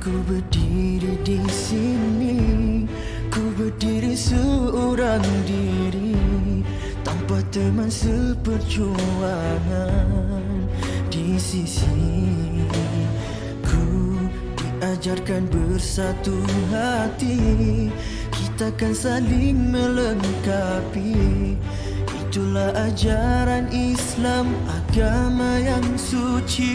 Ku berdiri di sini, ku berdiri seorang diri, tanpa teman seperjuangan di sisi. Ku diajarkan bersatu hati, kita kan saling melengkapi. Itulah ajaran Islam, agama yang suci.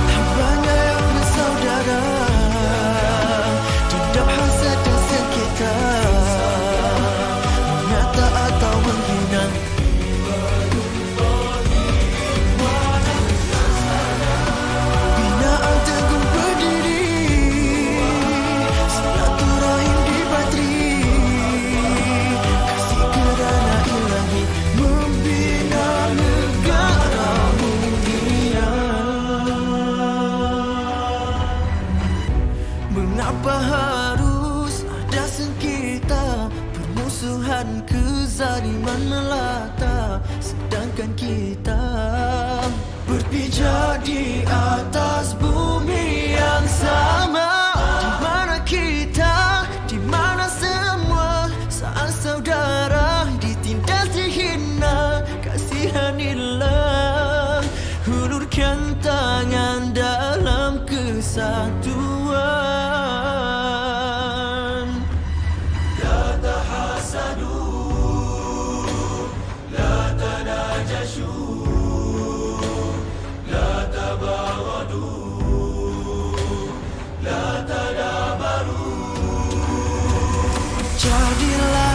Hambanya yang bersaudara, dendam, hasad dan sengketa, menyata atau menghina. Binaan teguh berdiri, silaturahim dibateri, kasih kerana ilahi membina negara mulia. Mengapa harus ada sengketa, permusuhan, kezaliman melata, sedangkan kita berpijak di atas bumi yang sama? Di mana kita, di mana semua saat saudara ditindas, dihina? Kasihanilah, hulurkan tangan dalam kesatuan. La tahasadu, la tanajashu, la tabaghadu, la tadabaru. Jadilah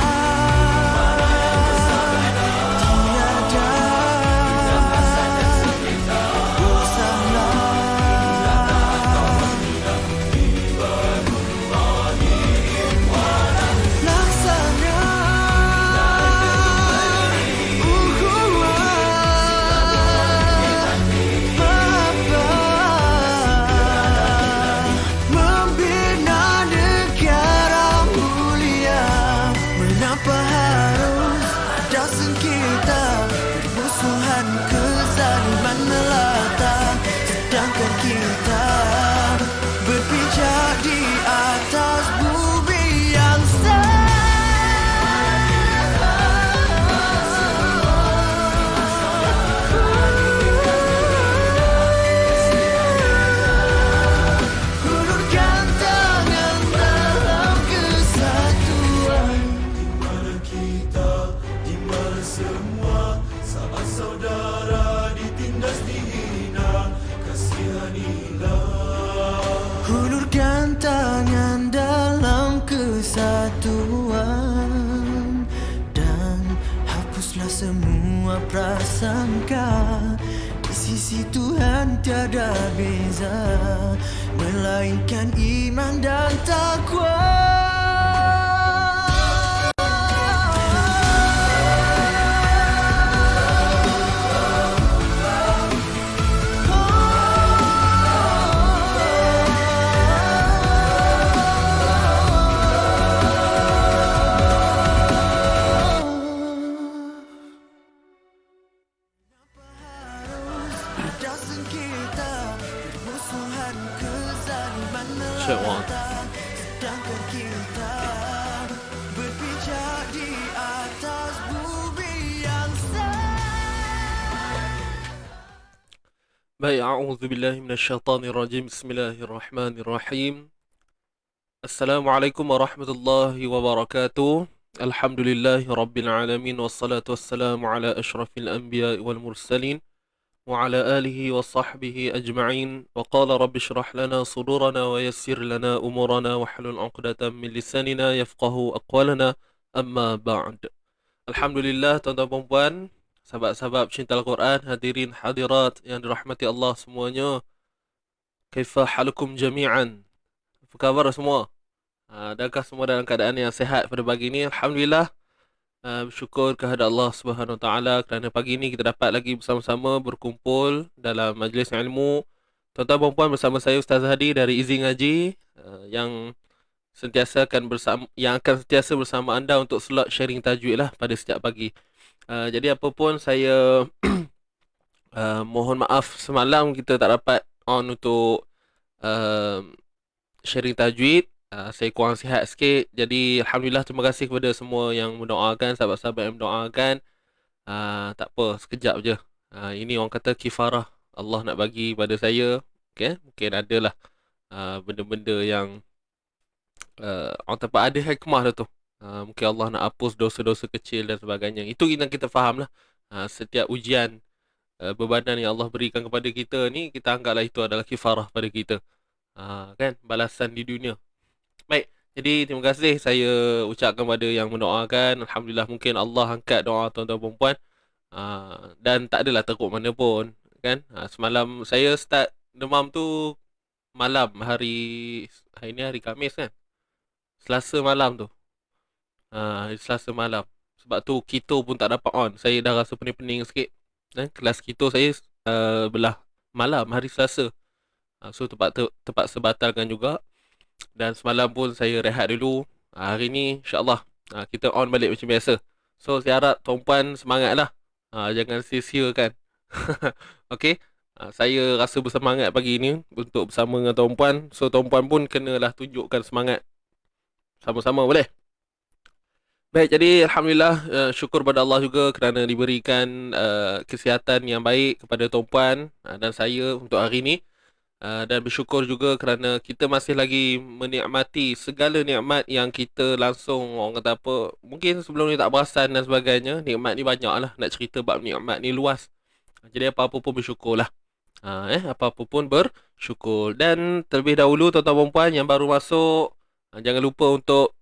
kezaliman melata, sedangkan kita berpijak di atas bumi yang sama. Hulurkan tangan dalam kesatuan. Di mana kita, di mana semua sahabat saudara ditindas, dihina, kasihanilah. Hulurkan tangan dalam kesatuan, dan hapuslah semua prasangka. Di sisi Tuhan tiada beza, melainkan iman dan takwa. Ada sengketa, permusuhan, kezaliman melata, sedangkan kita berpijak di atas bumi yang sama. Baik, a'udzubillahi minasyaitonirrajim. Bismillahirrahmanirrahim. Assalamualaikum warahmatullahi wabarakatuh. Alhamdulillahi rabbil alamin, wassalatu wassalamu ala asyrafil anbiya wal mursalin wa ala alihi wa sahbihi ajma'in. Wa qala rabbi shrah lana sudurana wa yassir lana umurana wa hlul 'uqdatam min lisanina yafqahu aqwalana. Amma ba'd. Alhamdulillah, tuan-tuan dan puan, sahabat-sahabat pecinta Al-Quran, hadirin hadirat yang dirahmati Allah semuanya. Kaifa halukum jami'an? Apa khabar semua? Adakah semua dalam keadaan yang sehat pada pagi ini? Alhamdulillah. Bersyukur kehadrat Allah Subhanahu Wa Taala kerana pagi ini kita dapat lagi bersama-sama berkumpul dalam majlis ilmu. Tuan-tuan dan puan, bersama saya Ustaz Hadi dari Izzi Ngaji, yang akan sentiasa bersama anda untuk slot sharing tajwid lah pada setiap pagi. Jadi apa pun saya mohon maaf semalam kita tak dapat on untuk uh, sharing tajwid. Saya kurang sihat sikit. Jadi Alhamdulillah, terima kasih kepada semua yang mendoakan, sahabat-sahabat yang mendoakan. Tak apa, sekejap je. Ini orang kata kifarah Allah nak bagi pada saya. Okay? Mungkin adalah benda-benda yang orang tempat ada hikmah dah tu. Mungkin Allah nak hapus dosa-dosa kecil dan sebagainya. Itu yang kita faham lah. Setiap ujian bebanan yang Allah berikan kepada kita ni, kita anggaplah itu adalah kifarah pada kita. Kan? Balasan di dunia. Baik, jadi terima kasih saya ucapkan kepada yang mendoakan. Alhamdulillah, mungkin Allah angkat doa tuan-tuan dan puan. Dan tak adalah teruk mana pun, kan? Semalam saya start demam tu malam hari ni hari Khamis kan? Selasa malam tu. Hari Selasa malam. Sebab tu keto pun tak dapat on. Saya dah rasa pening-pening sikit. Kelas keto saya belah malam hari Selasa. So terpaksa batalkan juga. Dan semalam pun saya rehat dulu. Hari ni insyaAllah kita on balik macam biasa. So saya harap tuan-puan semangat lah. Jangan sia-siakan. Okay. Saya rasa bersemangat pagi ni untuk bersama dengan tuan-puan. So tuan-puan pun kenalah tunjukkan semangat sama-sama, boleh? Baik, jadi Alhamdulillah, syukur pada Allah juga kerana diberikan kesihatan yang baik kepada tuan-puan dan saya untuk hari ni. Dan bersyukur juga kerana kita masih lagi menikmati segala nikmat yang kita langsung, orang kata apa, mungkin sebelum ni tak perasan dan sebagainya. Nikmat ni banyak lah, nak cerita bab nikmat ni luas. Jadi apa-apa pun bersyukur lah. Apa-apa pun bersyukur. Dan terlebih dahulu tuan-tuan dan puan yang baru masuk, jangan lupa untuk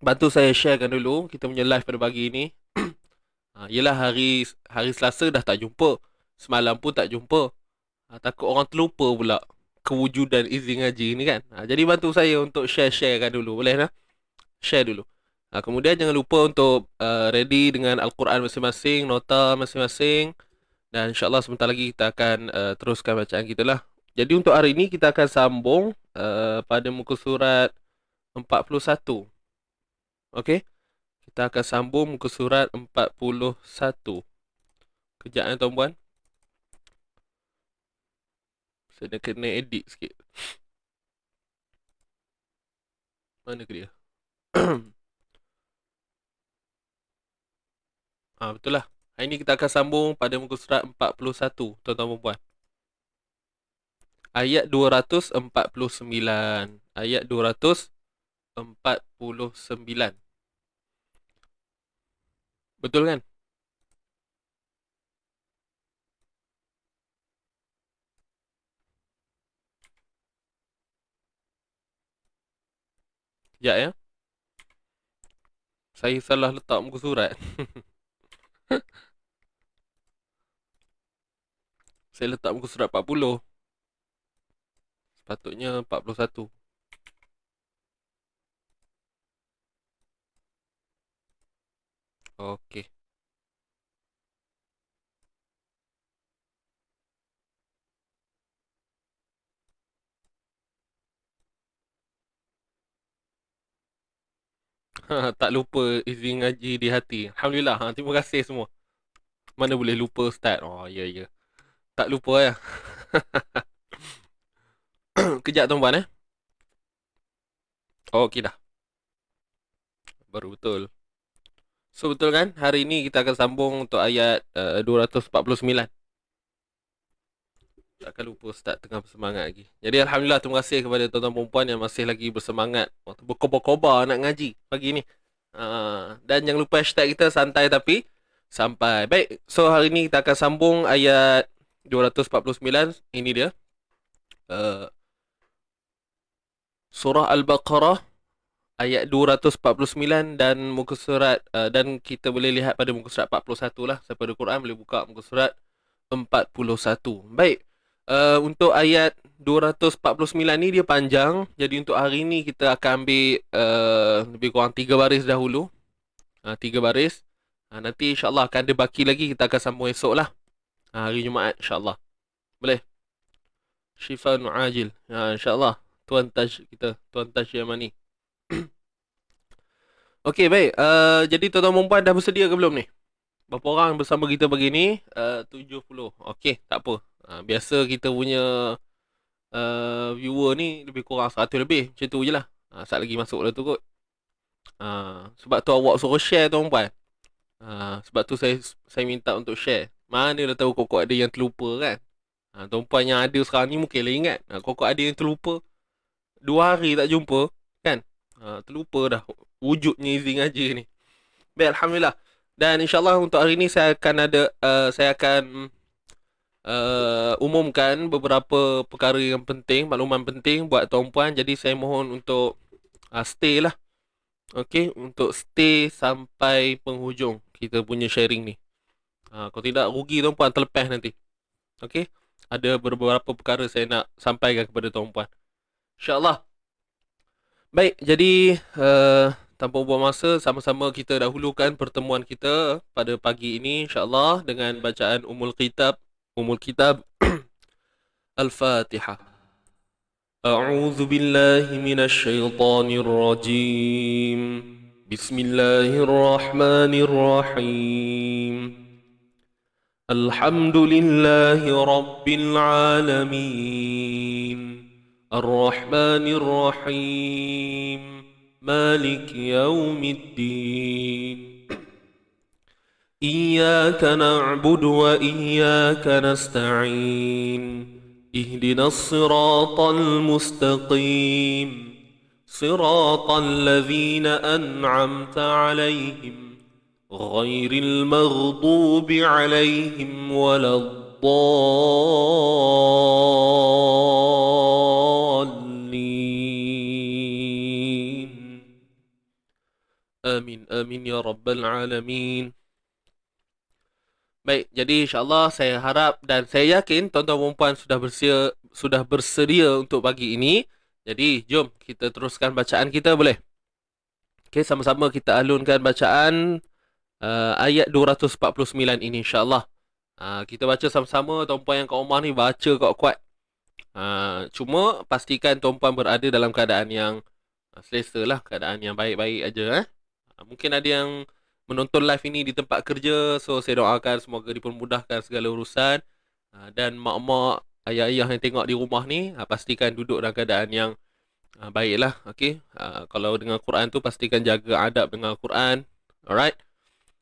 bantu saya sharekan dulu kita punya live pada pagi ni. Yelah, hari Selasa dah tak jumpa, semalam pun tak jumpa. Takut orang terlupa pula kewujudan Izzi Ngaji ni kan. Jadi bantu saya untuk sharekan dulu, boleh lah? Share dulu. Kemudian jangan lupa untuk ready dengan Al-Quran masing-masing, nota masing-masing. Dan insyaAllah sebentar lagi kita akan teruskan bacaan kita lah. Jadi untuk hari ini kita akan sambung pada muka surat 41. Okey. Kita akan sambung muka surat 41. Kejap tuan-puan. Saya kena edit sikit. Mana ke dia? Betul lah. Hari ini kita akan sambung pada muka surat 41, tuan-tuan dan puan. Ayat 249. Ayat 249. Betul kan? Sekejap ya. Saya salah letak muka surat. Saya letak muka surat 40. Sepatutnya 41. Okey. Tak lupa Izzi Ngaji di hati. Alhamdulillah. Terima kasih semua. Mana boleh lupa start. Oh ya ya. Tak lupa ya. Kejap tuan-puan Okey dah. Baru betul. So betul kan? Hari ini kita akan sambung untuk ayat 249. Takkan lupa start tengah bersemangat lagi. Jadi Alhamdulillah, terima kasih kepada tuan-tuan perempuan yang masih lagi bersemangat waktu berkobar-kobar nak ngaji pagi ni. Dan jangan lupa hashtag kita santai tapi sampai. Baik, so hari ni kita akan sambung ayat 249. Ini dia. Surah Al-Baqarah ayat 249 dan muka surat dan kita boleh lihat pada muka surat 41 lah. Siapa ada Quran boleh buka muka surat 41. Baik. Untuk ayat 249 ni dia panjang. Jadi untuk hari ni kita akan ambil lebih kurang 3 baris dahulu. 3 baris. Nanti insyaAllah akan ada baki lagi. Kita akan sambung esok lah. Hari Jumaat insyaAllah. Boleh? Syifa Nu'ajil. InsyaAllah. Tuan Taj kita. Tuan Taj Yamani. Okey, baik. Jadi tuan-tuan perempuan dah bersedia ke belum ni? Berapa orang bersama kita pagi ni? 70. Okey, tak apa. Biasa kita punya viewer ni lebih kurang 100 lebih. Macam tu je lah. Saat lagi masuk dah tu kot. Sebab tu awak suruh share tuan-tuan. Sebab tu saya minta untuk share. Mana dah tahu kokok ada yang terlupa kan? Tuan-puan yang ada sekarang ni mungkin lah ingat. Kokok ada yang terlupa. 2 hari tak jumpa. Kan? Terlupa dah. Wujudnya Izzy ngaji ni. Baik, Alhamdulillah. Dan insyaAllah untuk hari ni saya akan umumkan beberapa perkara yang penting, makluman penting buat tuan-puan. Jadi saya mohon untuk stay lah. Okey, untuk stay sampai penghujung kita punya sharing ni. Kalau tidak rugi tuan-puan, terlepas nanti. Okey, ada beberapa perkara saya nak sampaikan kepada tuan-puan. InsyaAllah. Baik, jadi tanpa buang masa, sama-sama kita dahulukan pertemuan kita pada pagi ini insyaAllah dengan bacaan Ummul Kitab Al-Fatihah. A'udzu billahi minasy syaithanir rajim. Bismillahirrahmanirrahim. Alhamdulillahi rabbil alamin. Ar-Rahmanir Rahim. مالك يوم الدين إياك نعبد وإياك نستعين اهدنا الصراط المستقيم صراط الذين أنعمت عليهم غير المغضوب عليهم ولا Amin, amin ya rabbal alamin. Baik, jadi insyaAllah saya harap dan saya yakin tuan-tuan perempuan sudah bersedia untuk pagi ini. Jadi jom kita teruskan bacaan kita, boleh? Okey, sama-sama kita alunkan bacaan ayat 249 ini insyaAllah. Kita baca sama-sama, tuan-puan yang kat rumah ni baca kuat-kuat. Cuma pastikan tuan-puan berada dalam keadaan yang selesa lah, keadaan yang baik-baik aja. Mungkin ada yang menonton live ini di tempat kerja, so saya doakan semoga dipermudahkan segala urusan. Dan mak-mak, ayah-ayah yang tengok di rumah ni, pastikan duduk dalam keadaan yang baiklah. Okay? Kalau dengan Quran tu, pastikan jaga adab dengan Quran. Alright?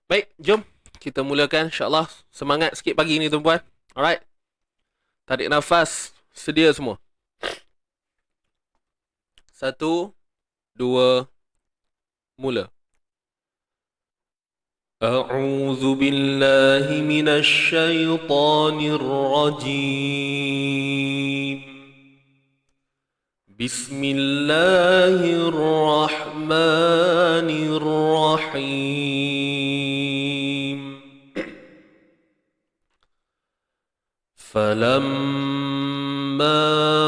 Baik, jom kita mulakan insyaAllah. Semangat sikit pagi ni tuan-puan. Alright? Tarik nafas. Sedia semua. 1, 2, mula. أعوذ بالله من الشيطان الرجيم بسم الله الرحمن الرحيم فلما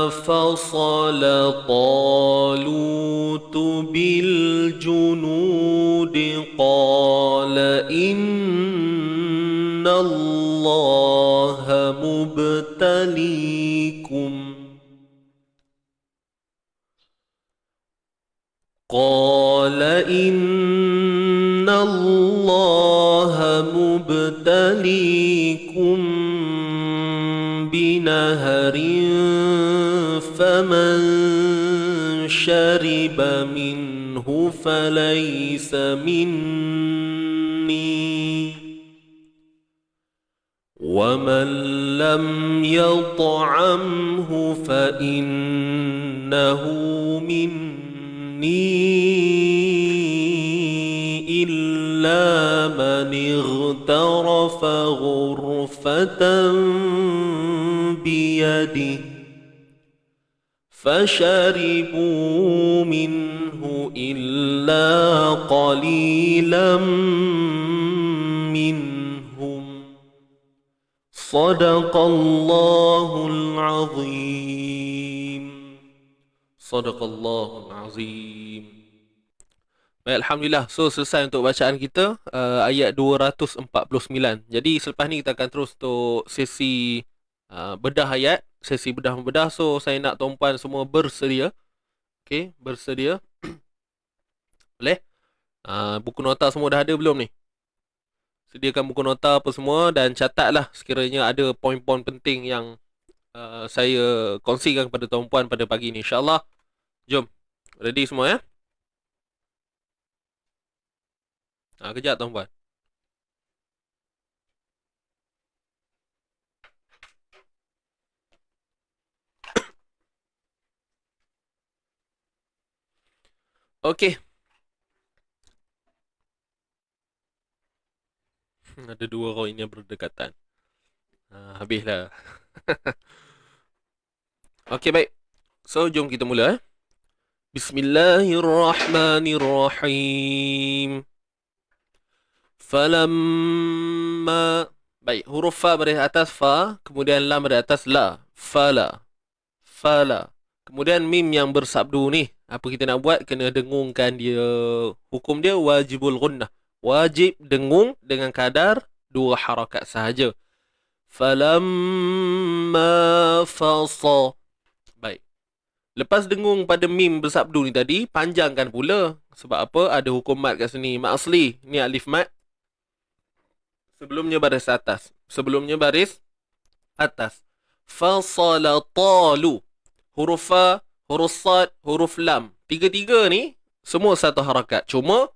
فصل طالوت بالجنود قال إن الله مبتليكم بنهر فمن شرب منه فليس مني ومن لم يطعمه فإنه مني إلا من اغترف غرفة بيده فشربوا منه إلا قليلا منهم Sadaqallahul azim. Sadaqallahul azim. Baik, Alhamdulillah. So, selesai untuk bacaan kita ayat 249. Jadi, selepas ni kita akan terus untuk sesi bedah ayat. Sesi bedah-membedah. So, saya nak tuan-puan semua bersedia. Okay, bersedia. Boleh? Buku nota semua dah ada belum ni? Sediakan buku nota apa semua dan catatlah sekiranya ada poin-poin penting yang saya kongsikan kepada tuan-puan pada pagi ni. InsyaAllah. Jom. Ready semua ya? Kejap tuan-puan. Okey. Ada dua roh ini yang berdekatan. Habislah. Okey, baik. So, jom kita mula. Bismillahirrahmanirrahim. Falamma. Baik, huruf fa berada atas fa, kemudian lam berada atas la. Fala. Fala. Kemudian mim yang bersabdu ni, apa kita nak buat? Kena dengungkan dia. Hukum dia wajibul gunnah. Wajib dengung dengan kadar 2 harakat sahaja. Falamma fasa. Baik. Lepas dengung pada mim bersabdu ni tadi, panjangkan pula. Sebab apa? Ada hukum mat kat sini. Mat asli. Ni alif mat. Sebelumnya baris atas. Sebelumnya baris atas. Fasala talu. Huruf fa, huruf sad, huruf lam. Tiga-tiga ni semua satu harakat. Cuma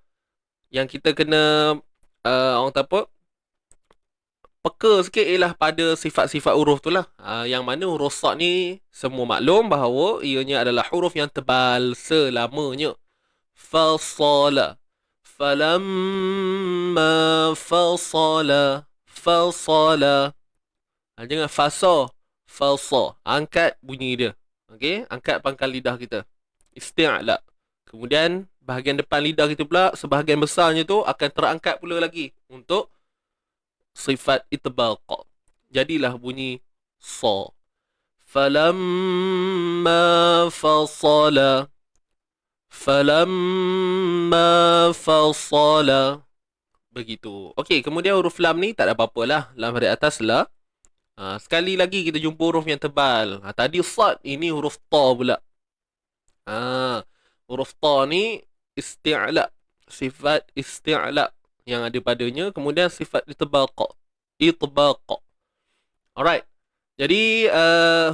yang kita kena orang kata apa? Peka sikit ialah pada sifat-sifat huruf tu lah. Yang mana huruf sad ni semua maklum bahawa ianya adalah huruf yang tebal selamanya. Fasala. Falamma fasala. Fasala. Jangan fasa. Fasa. Angkat bunyi dia. Okey, angkat pangkal lidah kita. Isti'la. Kemudian bahagian depan lidah kita pula, sebahagian besarnya tu akan terangkat pula lagi untuk sifat itbaq. Jadilah bunyi sa. Falamma fasala. Falamma fasala. Begitu. Okey, kemudian huruf lam ni tak ada apa-apalah. Lam dari atas la. Sekali lagi kita jumpa huruf yang tebal. Tadi sad, ini huruf ta pula. Huruf ta ni isti'la. Sifat isti'la yang ada padanya. Kemudian sifat itbaq. Itbaq. Alright. Jadi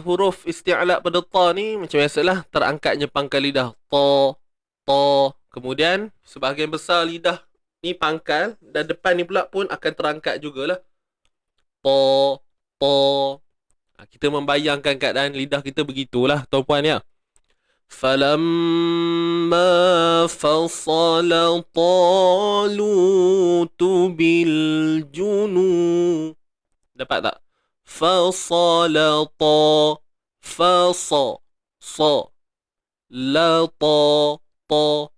huruf isti'la pada ta ni macam biasalah terangkatnya pangkal lidah. Ta, ta. Kemudian sebahagian besar lidah ni pangkal dan depan ni pula pun akan terangkat jugalah. Ta, ta. Kita membayangkan keadaan lidah kita begitulah tuan-puan ya. Falamma fasala talutu bil junu. Dapat tak? Fasala ta. Fasa. Sa. La ta. Ta.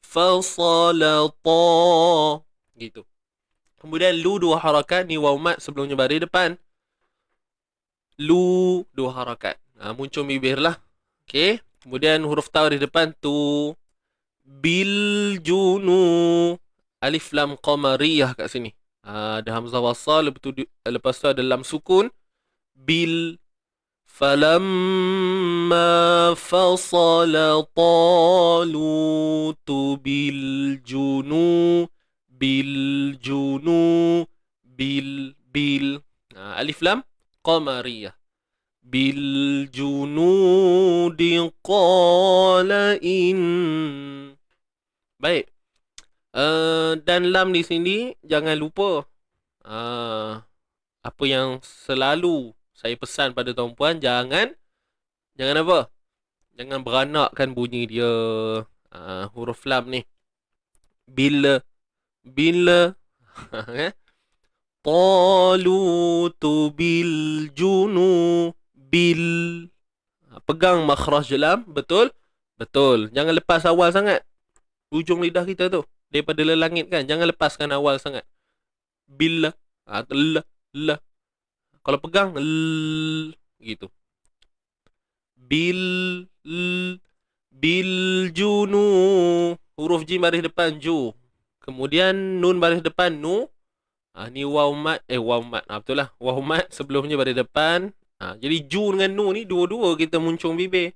Fasala ta. Gitu. Kemudian lu 2 harakat. Ni waw mat sebelumnya baris depan. Lu 2 harakat. Muncul bibir lah. Okay. Kemudian huruf ta di depan tu. Bil junu. Alif lam qamariyah kat sini. Ada hamzah wasal. Lepas tu ada lam sukun. Bil. Falamma fasala talutu bil junu. Bil junu. Bil. Alif lam qamariyah. Bil junudi qala in. Baik. Dan lam di sini jangan lupa apa yang selalu saya pesan pada tuan-puan, jangan apa? Jangan beranakkan bunyi dia. Huruf lam ni. Bila Talutu bil junu bil. Pegang makhraj lam. Betul? Betul. Jangan lepas awal sangat. Ujung lidah kita tu. Daripada lelangit kan. Jangan lepaskan awal sangat. Bila. La. Kalau pegang gitu. Bil bil junu, huruf jim baris depan ju. Kemudian nun baris depan nu. Ni waw mat, waw mat. Betul lah. Waw mat sebelumnya baris depan. Jadi ju dengan nu ni dua-dua kita muncung bibir.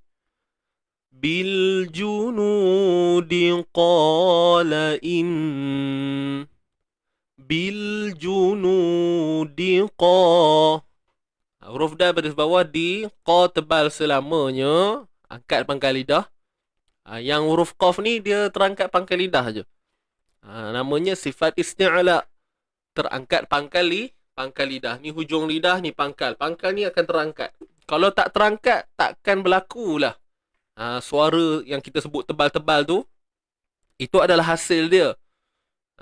Bil junudi qala in. Bil junudi qa. Huruf dal baris bawah di, qa tebal selamanya. Angkat pangkal lidah. Yang huruf qaf ni dia terangkat pangkal lidah je. Namanya sifat isti'ala. Terangkat pangkal lidah. Ni hujung lidah, ni pangkal. Pangkal ni akan terangkat. Kalau tak terangkat, takkan berlaku lah. Suara yang kita sebut tebal-tebal tu, itu adalah hasil dia.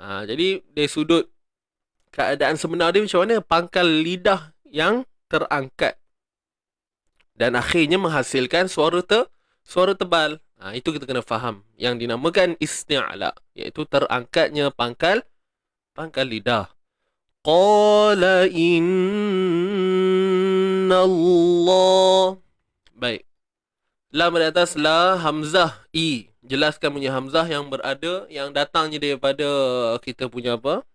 Jadi dari sudut keadaan sebenar dia macam mana? Pangkal lidah yang terangkat. Dan akhirnya menghasilkan suara tebal. Itu kita kena faham. Yang dinamakan isti'ala, iaitu terangkatnya pangkal lidah. Qala inna Allah. Baik. Lam di atas la, hamzah i. Jelaskan punya hamzah yang berada, yang datangnya daripada kita punya apa?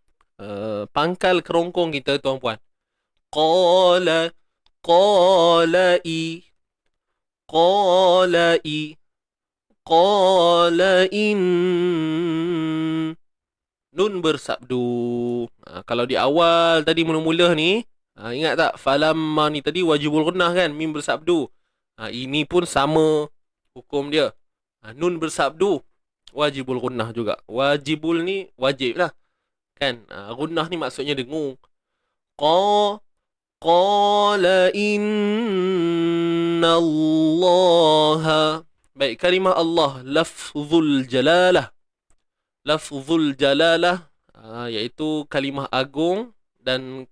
Pangkal kerongkong kita, tuan-puan. Qala i. Qala in. Nun bersabdu. Kalau di awal tadi mula-mula ni, ingat tak falamma ni tadi wajibul gunnah kan, mim bersabdu. Ini pun sama hukum dia. Nun bersabdu wajibul gunnah juga. Wajibul ni wajib lah kan. Gunnah ni maksudnya dengung. Qala inna Allah. Baik, kalimah Allah, lafzul jalalah. Lafzul jalalah, iaitu kalimah agung. Dan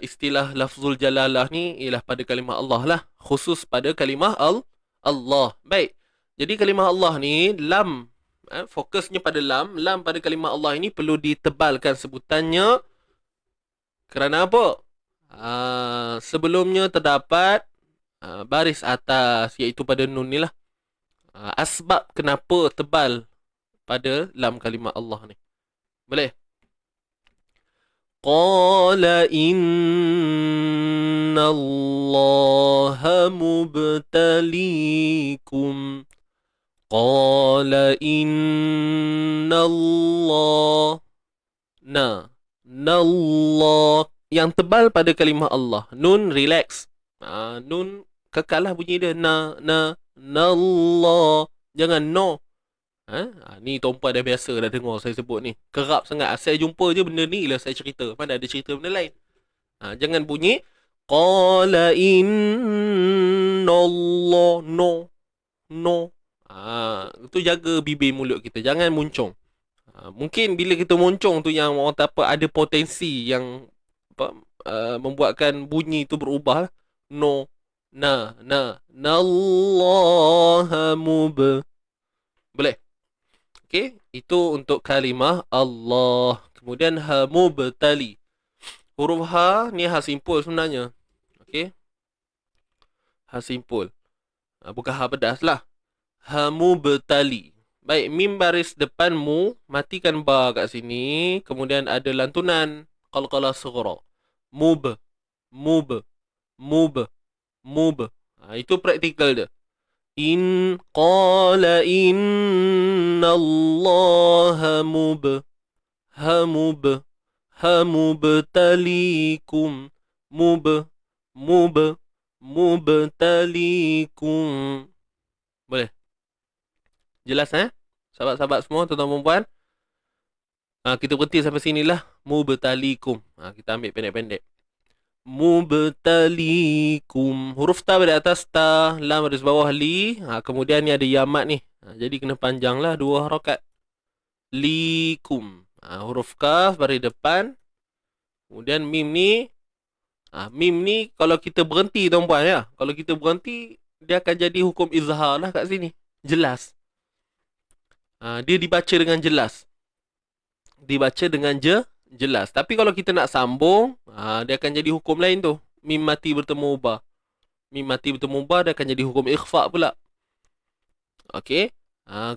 istilah lafzul jalalah ni ialah pada kalimah Allah lah. Khusus pada kalimah Allah. Baik, jadi kalimah Allah ni, lam, fokusnya pada lam. Lam pada kalimah Allah ini perlu ditebalkan sebutannya. Kerana apa? Sebelumnya terdapat baris atas, iaitu pada nun ni lah. Asbab kenapa tebal pada lam kalimah Allah ni. Boleh? Qala inna Allaha mubtalikum. Qala inna Allah. Allah. Yang tebal pada kalimah Allah. Nun relax. Nun kekal lah bunyi dia. Allah. Jangan no. Ni tuan-puan dah biasa dah dengar saya sebut ni. Kerap sangat. Saya jumpa je benda ni lah saya cerita. Mana ada cerita benda lain. Jangan bunyi qala inna Allah. No. Itu jaga bibir mulut kita. Jangan muncung. Mungkin bila kita muncung tu yang orang tak apa, ada potensi yang membuatkan bunyi tu berubah. No. Allah boleh. Okey, itu untuk kalimah Allah. Kemudian ha mubtali. Huruf ha ni ha simpul sebenarnya. Okey. Ha simpul. Bukan ha pedas lah. Ha mubtali. Baik, mim baris depan mu, matikan ba kat sini. Kemudian ada lantunan qalqalah sughra. Mub. Itu praktikal dia. In qala inna Allah mubtalikum. Mubtalikum. Boleh? Jelas sahabat-sahabat semua, tuan-tuan dan puan? Kita berhenti sampai sinilah. Mubtalikum. Kita ambil pendek-pendek. Mubtalikum. Huruf ta pada atas ta, lam baris bawah li. Kemudian ni ada yamat ni. Jadi kena panjang lah 2 harakat. Likum. Huruf kaf baris depan. Kemudian mim ni. Mim ni kalau kita berhenti tuan-puan ya. Kalau kita berhenti, dia akan jadi hukum izhar lah kat sini. Jelas. Dia dibaca dengan jelas. Dibaca dengan jelas. Tapi kalau kita nak sambung, dia akan jadi hukum lain tu. Mim mati bertemu ba. Mim mati bertemu ba, dia akan jadi hukum ikhfa pula. Okey.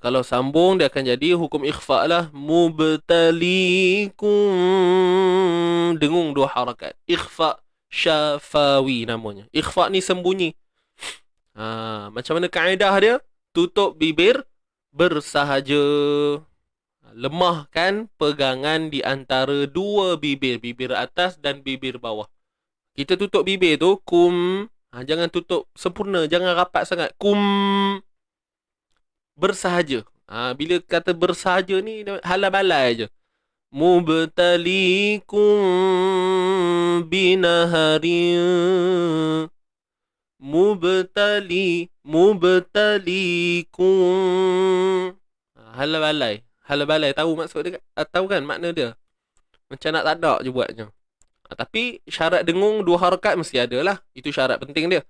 Kalau sambung, dia akan jadi hukum ikhfa lah. Mubtalikum. Dengung dua harakat. Ikhfa syafawi namanya. Ikhfa ni sembunyi. Macam mana kaedah dia? Tutup bibir bersahaja. Lemahkan pegangan di antara dua bibir. Bibir atas dan bibir bawah. Kita tutup bibir tu, kum. Jangan tutup sempurna. Jangan rapat sangat. Kum. Bersahaja. Bila kata bersahaja ni, halal-balai je. Mubtalikum binaharin. Mubtalikum. Halal-balai. Halal-balai. Tahu maksud dia? Tahu kan makna dia? Macam nak tadak je buatnya. Tapi syarat dengung dua harakat mesti ada lah. Itu syarat penting dia.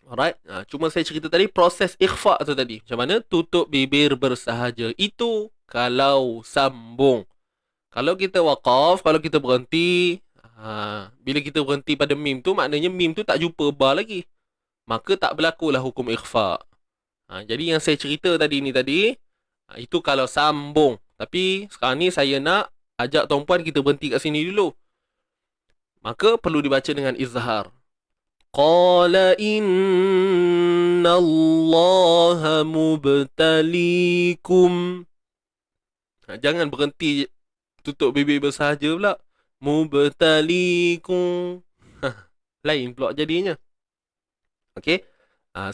Alright. Cuma saya cerita tadi proses ikhfa tu tadi. Macam mana? Tutup bibir bersahaja. Itu kalau sambung. Kalau kita waqaf, kalau kita berhenti, bila kita berhenti pada mim tu, maknanya mim tu tak jumpa ba lagi. Maka tak berlakulah hukum ikhfa. Jadi yang saya cerita tadi ni tadi, itu kalau sambung. Tapi sekarang ni saya nak ajak tuan-puan kita berhenti kat sini dulu. Maka perlu dibaca dengan izhar. Qala inna Allaha mubtalikum. Jangan berhenti tutup bibir bersahaja pula. Mubtalikum. Lain pula jadinya. Okey.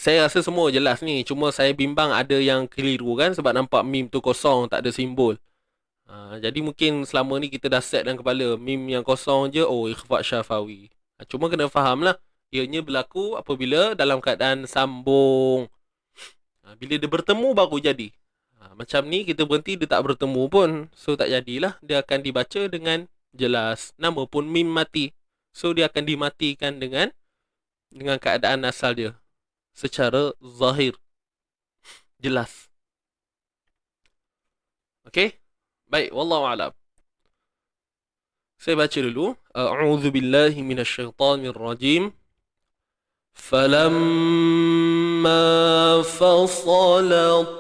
Saya rasa semua jelas ni. Cuma saya bimbang ada yang keliru kan. Sebab nampak mim tu kosong. Tak ada simbol. Jadi mungkin selama ni kita dah set dalam kepala. Mim yang kosong je. Oh, ikhfa syafawi. Cuma kena faham lah. Ianya berlaku apabila dalam keadaan sambung. Bila dia bertemu baru jadi. Macam ni kita berhenti dia tak bertemu pun. So tak jadilah. Dia akan dibaca dengan jelas. Nama pun mim mati. So dia akan dimatikan dengan keadaan asal dia. Secara zahir. Jelas. Okey? Baik, wallahu a'lam. Saya baca dulu. A'udzu billahi minasyaitonir rajim. فلما فصل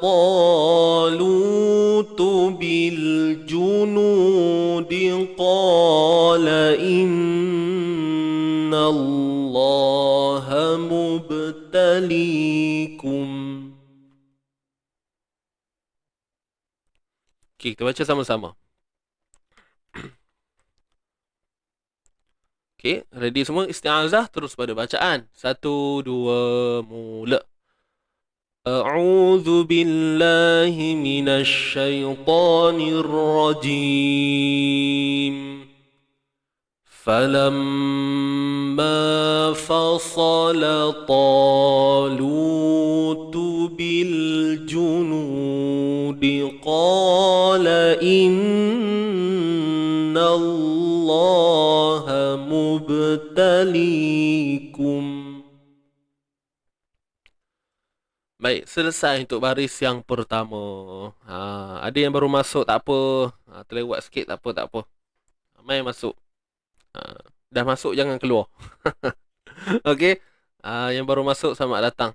طالوت بالجنود قال إن الله مبتليكم. Okay, kita baca sama-sama. Okay, ready semua? Isti'azah terus pada bacaan. 1, 2, mula. A'udzu billahi minasy syaithanir rajim. فلما فصل طالوت بالجنود قال إن الله مبتليكم. Baik, selesai untuk baris yang pertama. Ada yang baru masuk, tak apa. Terlewat sikit, tak apa. Mai masuk. Dah masuk, jangan keluar. Okey. Yang baru masuk, selamat datang.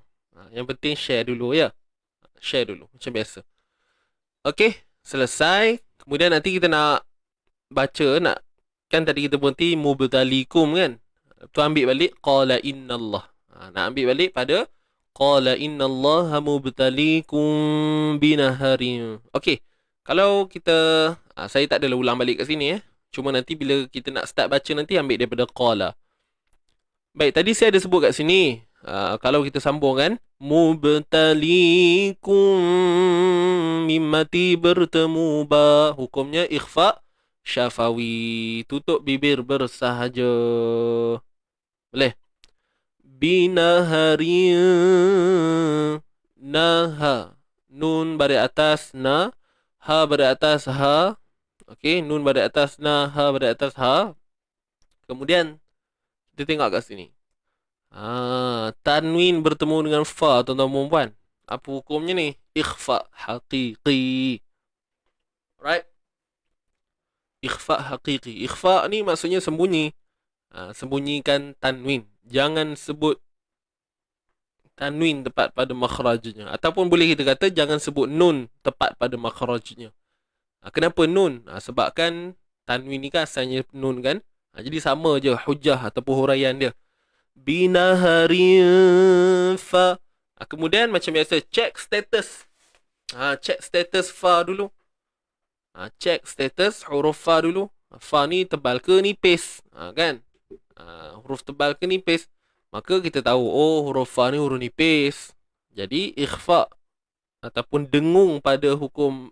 Yang penting share dulu ya. Share dulu, macam biasa. Okey, selesai. Kemudian nanti kita nak baca, kan tadi kita berhenti mubtalikum kan. Tu ambil balik qala innallah. Nak ambil balik pada qala innallaha mubtalikum binaharin. Okey. Kalau kita saya tak adalah ulang balik kat sini Cuma nanti bila kita nak start baca nanti ambil daripada qala. Baik, tadi saya ada sebut kat sini. Kalau kita sambung kan, mubtalikum mimmati bertemu ba. Hukumnya ikhfa syafawi. Tutup bibir bersahaja. Boleh? Binaharin. Naha. Nun baris atas na. Ha baris atas ha. Okey, nun baris atas na, ha baris atas ha. Kemudian kita tengok kat sini. Tanwin bertemu dengan fa, tuan-tuan dan puan. Apa hukumnya ni? Ikhfa haqiqi. Right? ikhfa hakiki. Ikhfa ni maksudnya sembunyi. Sembunyikan tanwin. Jangan sebut tanwin tepat pada makhrajnya. Ataupun boleh kita kata jangan sebut nun tepat pada makhrajnya. Kenapa nun? Sebabkan tanwin ni kan asalnya nun kan. Jadi sama je hujah ataupun huraian dia. Binaharin fa. Kemudian macam biasa check status. Check status fa dulu. Check status huruf fa dulu. Fa ni tebal ke nipis? Kan? Huruf tebal ke nipis? Maka kita tahu, oh huruf fa ni huruf nipis. Jadi ikhfa ataupun dengung pada hukum,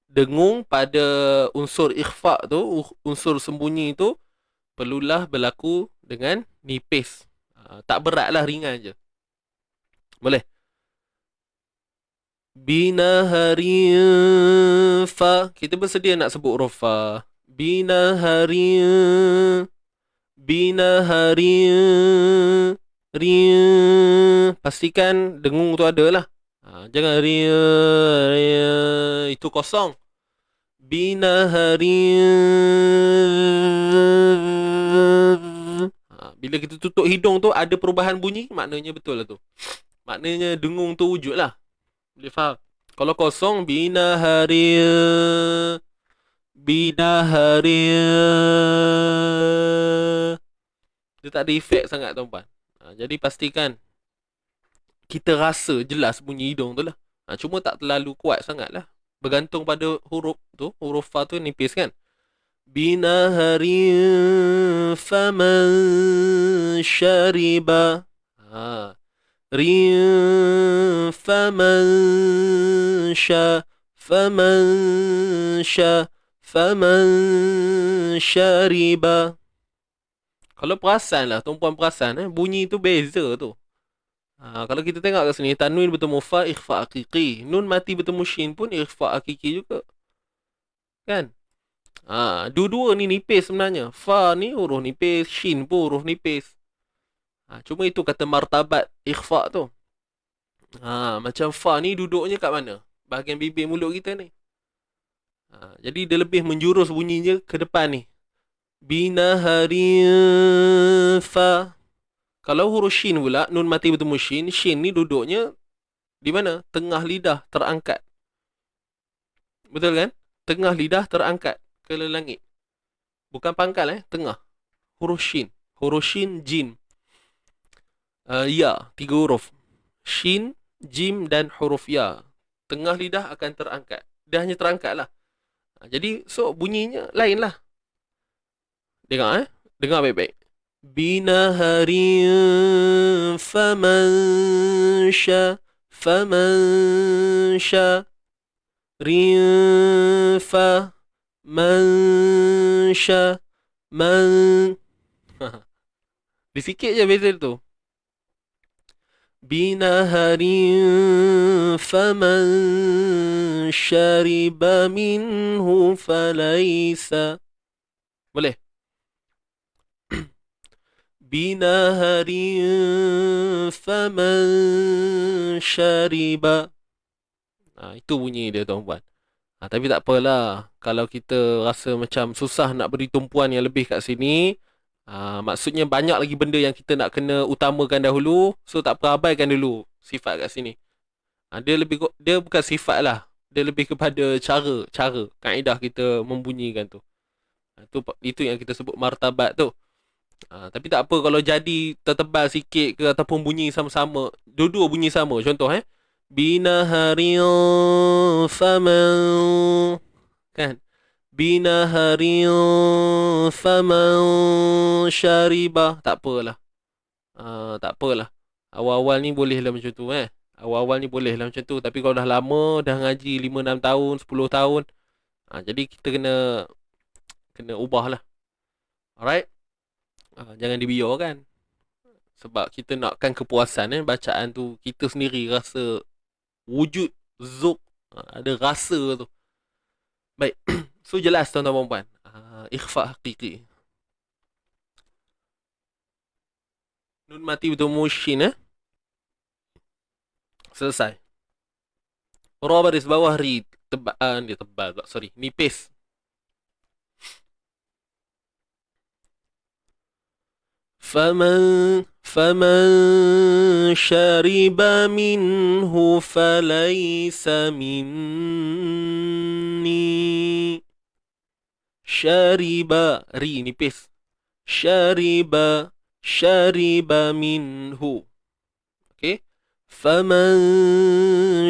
dengung pada unsur ikhfa tu, unsur sembunyi tu, perlulah berlaku dengan nipis. Tak berat lah, ringan je. Boleh? Binaharin fa. Kita bersedia nak sebut huruf fa. Binaharin rin. Pastikan dengung tu ada lah. Jangan rin itu kosong. Binaharin. Bila kita tutup hidung tu ada perubahan bunyi, maknanya betul lah tu. Maknanya dengung tu wujud lah. Boleh faham? Kalau kosong, binaharin. Dia tak ada efek sangat tuan-puan. Jadi pastikan kita rasa jelas bunyi hidung tu lah. Cuma tak terlalu kuat sangat lah. Bergantung pada huruf tu. Huruf fa tu nipis kan. Binaharin faman syariba. Rin faman syariba. Kalau perasan lah, tuan-puan perasan bunyi tu beza tu. Kalau kita tengok kat sini, tanwin bertemu fa, ikhfa hakiki. Nun mati bertemu shin pun ikhfa hakiki juga. Kan? Dua-dua ni nipis sebenarnya. Fa ni huruf nipis, shin pun huruf nipis. Cuma itu kata martabat ikhfa tu. Macam fa ni duduknya kat mana? Bahagian bibir mulut kita ni. Jadi dia lebih menjurus bunyinya ke depan ni. Binaharin fa. Kalau huruf shin pula, nun mati bertemu shin, shin ni duduknya di mana? Tengah lidah terangkat. Betul kan? Tengah lidah terangkat ke langit. Bukan pangkal tengah. Huruf shin. Huruf shin, jim. Ya, 3 huruf. Shin, jim dan huruf ya. Tengah lidah akan terangkat. Dia hanya terangkat lah. Jadi, so bunyinya lain lah. Dengar Dengar baik-baik. Binaharin faman sya rin fa man sya man. Disikit je beza tu. Binaharin faman syariba minhu falaysa. Boleh? Binaharin faman syariba. Itu bunyi dia tuan-puan. Tapi tak apalah. Kalau kita rasa macam susah nak beri tumpuan yang lebih kat sini, maksudnya banyak lagi benda yang kita nak kena utamakan dahulu. So tak apa, abaikan dulu sifat kat sini. Dia bukan sifat lah. Dia lebih kepada cara kaedah kita membunyikan tu. Itu yang kita sebut martabat tu. Tapi tak apa kalau jadi tertebal sikit ke ataupun bunyi sama-sama. Dua-dua bunyi sama. Contoh Binaharin faman. Kan? Binaharin faman syariba. Tak apalah. Awal-awal ni boleh lah macam tu Awal-awal ni boleh lah macam tu. Tapi kalau dah lama, dah ngaji 5-6 tahun, 10 tahun, jadi kita kena ubah lah. Alright? Jangan dibiarkan. Sebab kita nakkan kepuasan bacaan tu kita sendiri rasa wujud zuk, ada rasa tu. Baik. So jelas tuan-tuan puan. Ikhfa hakiki. Nun mati bertemu shin selesai. Ra baris bawah ri tebal, dia tebal pula, sorry, nipis. فمن شرب منه فليس مني. شرب ri nipis. شرب منه. Okay. فمن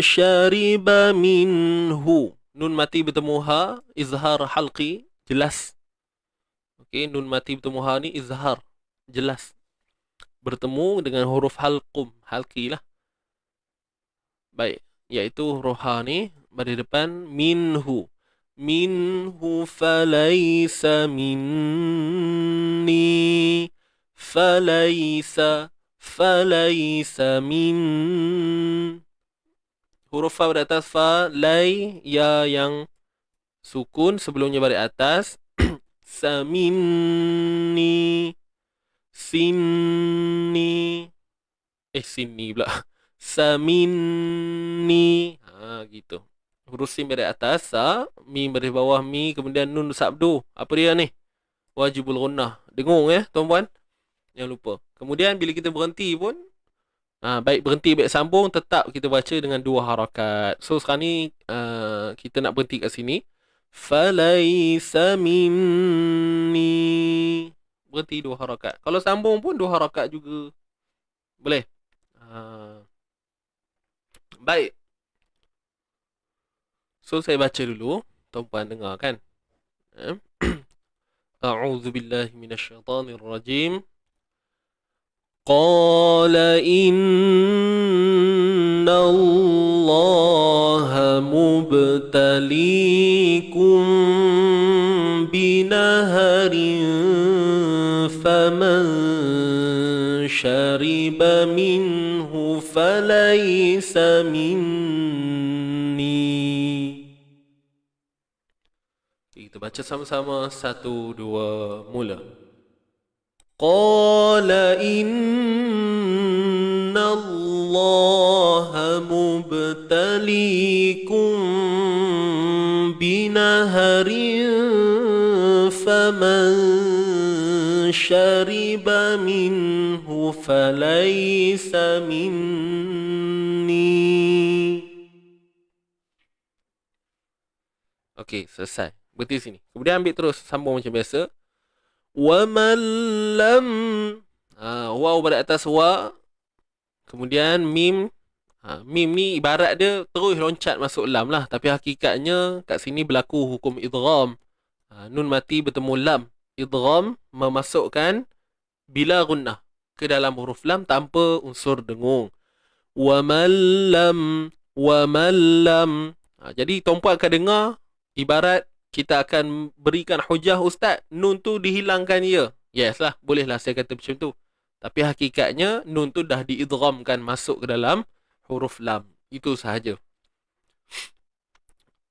شرب منه. Nun mati bertemu ha, izhar halqi, jelas. Okay, nun mati bertemu ha ni izhar, jelas. Bertemu dengan huruf halqum, halqi lah. Baik, iaitu huruf ha ni pada depan minhu. Minhu falaysa minni. Falaysa min. Huruf fa pada atas fa, lay, ya yang sukun sebelumnya baris atas. Saminni. Sinni. Sinni pula. Saminni. Gitu. Huruf sin baris atas, sa, mim baris bawah mi, kemudian nun sabdu. Apa dia ni? Wajibul gunnah. Dengung tuan-puan? Jangan lupa. Kemudian bila kita berhenti pun, baik berhenti baik sambung, tetap kita baca dengan 2 harakat. So sekarang ni kita nak berhenti kat sini. Falaysa minni. Berhenti 2 harakat. Kalau sambung pun 2 harakat juga boleh. Baik. So saya baca dulu, tuan-puan dengar kan. A'udzu billahi minasyaitonir rajim. قال إن الله مبتليكم بنهر فمن شرب منه فليس مني. Kita baca sama-sama, 1, 2, mula. قال إن الله مبتليكم بنهر فمن شرب منه فليس مني. Okey, selesai. Berhenti sini. Kemudian ambil terus, sambung macam biasa. وَمَنْ لَمْ waw pada atas wa, kemudian mim. Mim ni ibarat dia terus loncat masuk lam lah, tapi hakikatnya kat sini berlaku hukum idgham. Nun mati bertemu lam, idgham memasukkan bila gunnah ke dalam huruf lam tanpa unsur dengung. وَمَنْ لَمْ. Jadi tuan-puan akan dengar ibarat kita akan berikan hujah, ustaz, nun tu dihilangkan ya. Yes lah, bolehlah saya kata macam tu. Tapi hakikatnya nun tu dah diidghamkan masuk ke dalam huruf lam. Itu sahaja.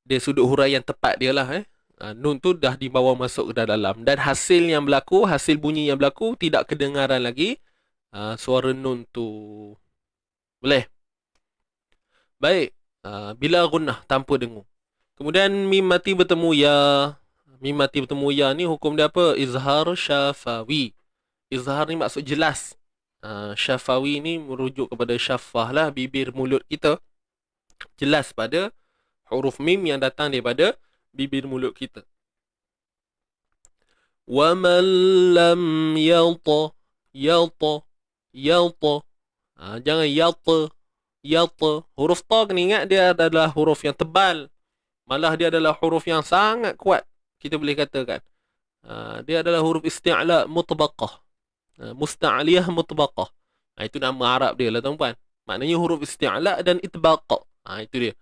Dia sudut huraian tepat dia lah. Nun tu dah dibawa masuk ke dalam lam. Dan hasil yang berlaku, hasil bunyi yang berlaku, tidak kedengaran lagi suara nun tu. Boleh? Baik. Bila gunnah, tanpa dengung. Kemudian mim mati bertemu ya. Mim mati bertemu ya ni hukum dia apa? Izhar syafawi. Izhar ni maksud jelas. Syafawi ni merujuk kepada syafah lah, bibir mulut kita. Jelas pada huruf mim yang datang daripada bibir mulut kita. Wa man lam yalta. Jangan yalta. Huruf ta kena ingat dia adalah huruf yang tebal. Malah dia adalah huruf yang sangat kuat, kita boleh katakan. Dia adalah huruf isti'la mutbaqah. Musta'liyah mutbaqah. Itu nama Arab dia lah tuan-puan. Maknanya huruf isti'la dan itbaqah. Itu dia.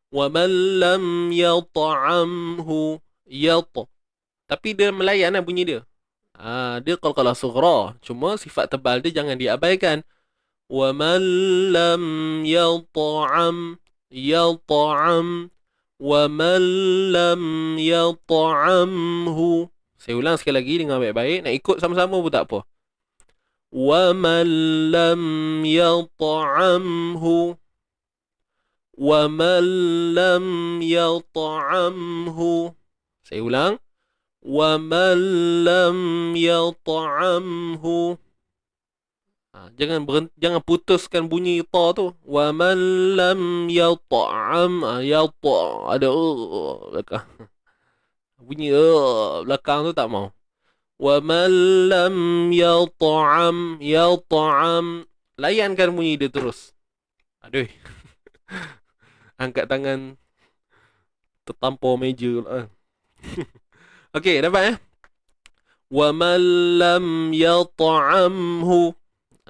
Wa man lam yata'amhu yata. Tapi dia melayan lah bunyi dia. Dia qalqalah sughra. Cuma sifat tebal dia jangan diabaikan. Wa man lam yata'am. وَمَنْ لَمْ يَطْعَمْهُ. Saya ulang sekali lagi, dengar baik-baik. Nak ikut sama-sama pun tak apa. وَمَنْ لَمْ يَطْعَمْهُ. وَمَنْ لَمْ يَطْعَمْهُ. Saya ulang. وَمَنْ لَمْ يَطْعَمْهُ. Jangan putuskan bunyi ta tu. وَمَنْ لَمْ يَطْعَمْ. Ada belakang. Bunyi belakang tu tak mau. وَمَنْ لَمْ يَطْعَمْ. Layankan bunyi dia terus. Aduh. Angkat tangan tertampar meja pula. Okey, dapat وَمَنْ لَمْ يَطْعَمْهُ.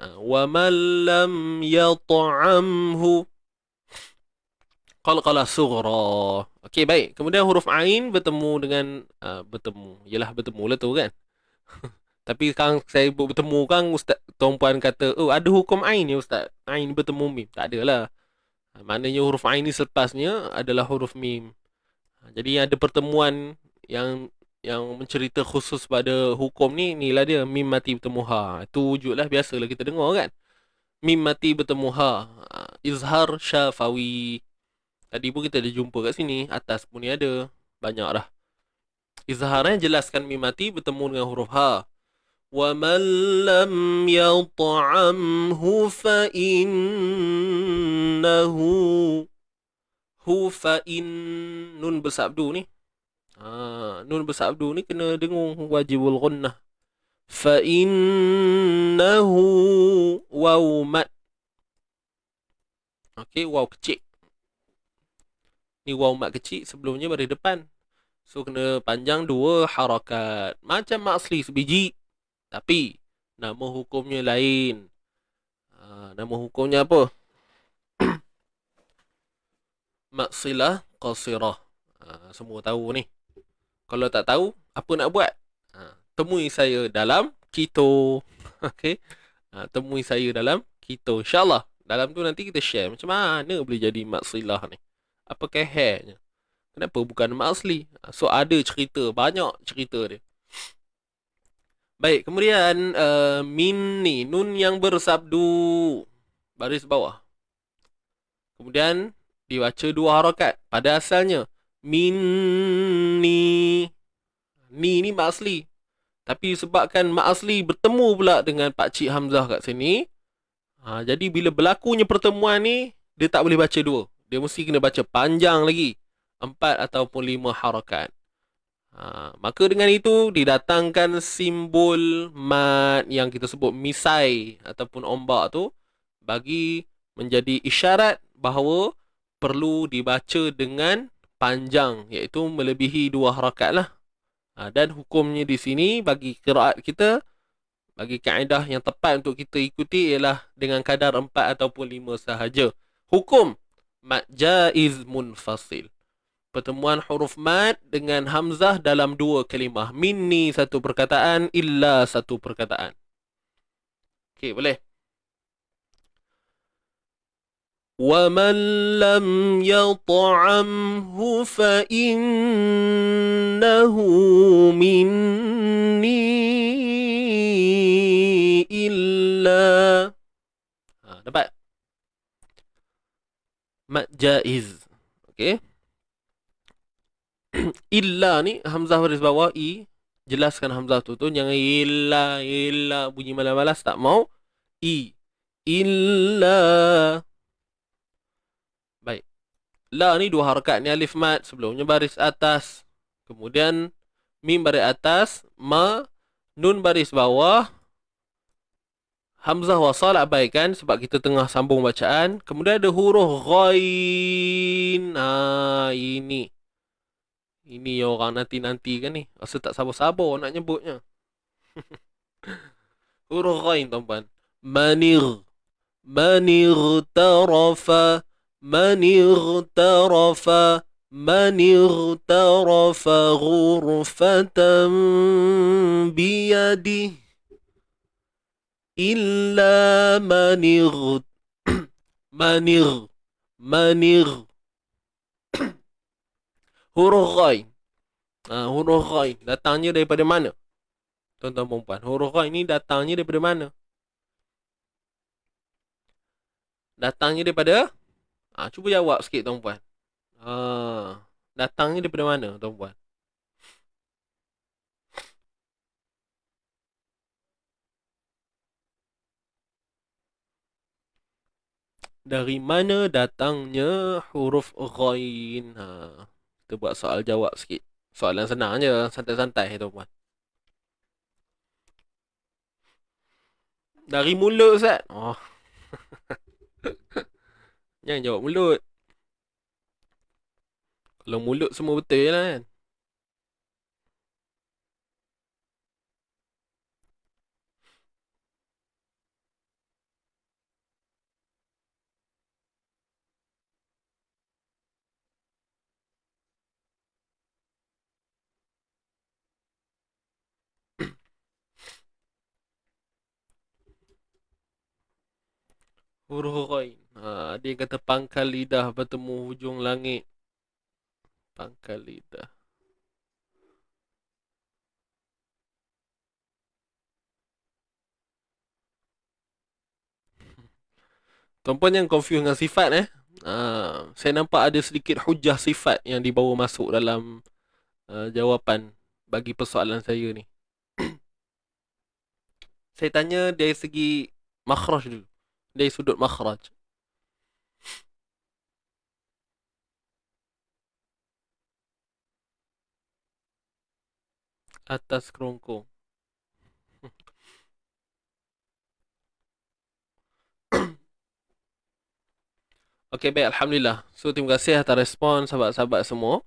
وَمَنْ لَمْ يَطْعَمْهُ qalqalah sughra. Okey, baik. Kemudian huruf ain bertemu dengan bertemu lah tu kan. Tapi sekarang saya bertemu kan ustaz tuan-puan kata, "Oh, ada hukum ain ya ustaz. Ain bertemu mim." Tak adalah. Maknanya huruf ain ni selepasnya adalah huruf mim. Jadi ada pertemuan yang mencerita khusus pada hukum ni, inilah dia mim mati bertemu ha. Itu wujudlah, biasalah kita dengar kan. Mim mati bertemu ha. Izhar syafawi. Tadi pun kita ada jumpa kat sini, atas pun ni ada. Banyak dah. Izhar jelaskan mim mati bertemu dengan huruf ha. وَمَنْ لَمْ يَطْعَمْهُ فَإِنَّهُ فَإِنْ nun bersabdu ni. Nun bersabdu ni kena dengung wajibul gunnah. فَإِنَّهُ waw mat. Okey, waw kecil. Ni waw mat kecil sebelumnya baris depan. So kena panjang 2 harakat. Macam mak asli sebiji. Tapi nama hukumnya lain. Nama hukumnya apa? Maksilah qasirah. Semua tahu ni. Kalau tak tahu, apa nak buat? Temui saya dalam Kito. Okey. Temui saya dalam Kito. InsyaAllah. Dalam tu nanti kita share macam mana boleh jadi maksilah ni. Apakah hairnya? Kenapa bukan mak asli? So ada cerita. Banyak cerita dia. Baik, kemudian min ni, nun yang bersabdu, baris bawah. Kemudian dibaca 2 harakat. Pada asalnya min ni. Ni mak asli. Tapi sebabkan mak asli bertemu pula dengan pakcik Hamzah kat sini, jadi bila berlakunya pertemuan ni, dia tak boleh baca 2. Dia mesti kena baca panjang lagi, 4 ataupun 5 harakat. Maka dengan itu didatangkan simbol mat yang kita sebut misai ataupun ombak tu, bagi menjadi isyarat bahawa perlu dibaca dengan panjang, iaitu melebihi 2 harakat lah. Dan hukumnya di sini bagi qiraat kita, bagi kaedah yang tepat untuk kita ikuti ialah dengan kadar 4 ataupun 5 sahaja. Hukum mat jaiz munfasil. Pertemuan huruf mat dengan hamzah dalam 2 kalimah. Minni 1 perkataan, illa 1 perkataan. Okey, boleh. وَمَنْ لَمْ يَطْعَمْهُ فَإِنَّهُ مِنِّي إِلَّا. Dapat? Mat jaiz. Okey. Illa ni hamzah baris bawah i, jelaskan hamzah tu jangan illa bunyi malas-malas, tak mau. Illa. Baik. La ni 2 harakat, ni alif mat, sebelumnya baris atas. Kemudian mim baris atas, ma nun baris bawah. Hamzah wasal abaikan sebab kita tengah sambung bacaan. Kemudian ada huruf ghain. Ini orang nanti-nanti kan ni. Rasa tak sabar-sabar nak nyebutnya. Huruf ghain tuan-puan. Manir tarafa. Manir tarafa ghurfatan biyadih. Illa manir. Huruf ghain. Huruf ghain datangnya daripada mana? Tuan-tuan perempuan, huruf ghain ni datangnya daripada mana? Datangnya daripada cuba jawab sikit tuan-puan. Datangnya daripada mana tuan-puan? Dari mana datangnya huruf ghain? Kita buat soal jawab sikit. Soalan senang je, santai-santai tuan-puan. Dari mulut Ustaz. Oh, jangan jawab mulut. Kalau mulut semua betul lah kan. Huruf ghain. Ada yang kata pangkal lidah bertemu hujung langit. Pangkal lidah. Tuan-puan yang confuse dengan sifat saya nampak ada sedikit hujah sifat yang dibawa masuk dalam jawapan bagi persoalan saya ni. Saya tanya dari segi makhraj dulu. Dari sudut makhraj. Atas kerongkong. Okey, baik. Alhamdulillah. So, terima kasih atas respon sahabat-sahabat semua.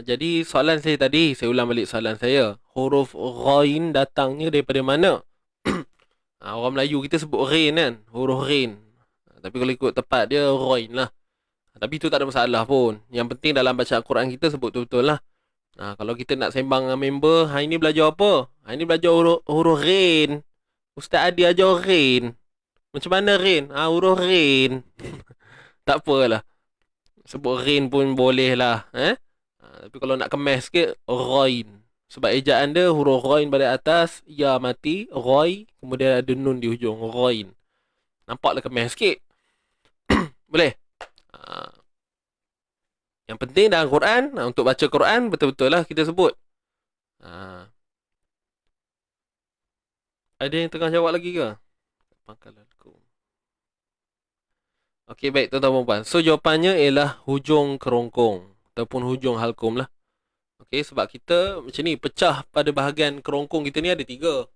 Jadi, soalan saya tadi, saya ulang balik soalan saya. Huruf ghain datangnya daripada mana? Orang Melayu kita sebut ghain kan? Huruf ghain. Tapi kalau ikut tepat dia, ghain lah. Tapi itu tak ada masalah pun. Yang penting dalam bacaan Quran kita sebut betul-betul lah. Kalau kita nak sembang dengan member, hari ni belajar apa? Hari ni belajar huruf ghain. Ustaz Adi ajar ghain. Macam mana ghain? Huruf ghain. Tak apalah. Sebut ghain pun boleh lah. Tapi kalau nak kemas sikit, ghain. Sebab ejaan dia huruf ghain pada atas, ya mati, ghai, kemudian ada nun di hujung, ghain. Nampaklah kemas sikit. Boleh? Yang penting dalam Quran, untuk baca Quran, betul-betul lah kita sebut. Ada yang tengah jawab lagi ke? Pangkalanku. Okey, baik tuan-tuan dan puan. So, jawapannya ialah hujung kerongkong. Ataupun hujung halkum lah. Okey, sebab kita macam ni, pecah pada bahagian kerongkong kita ni ada 3.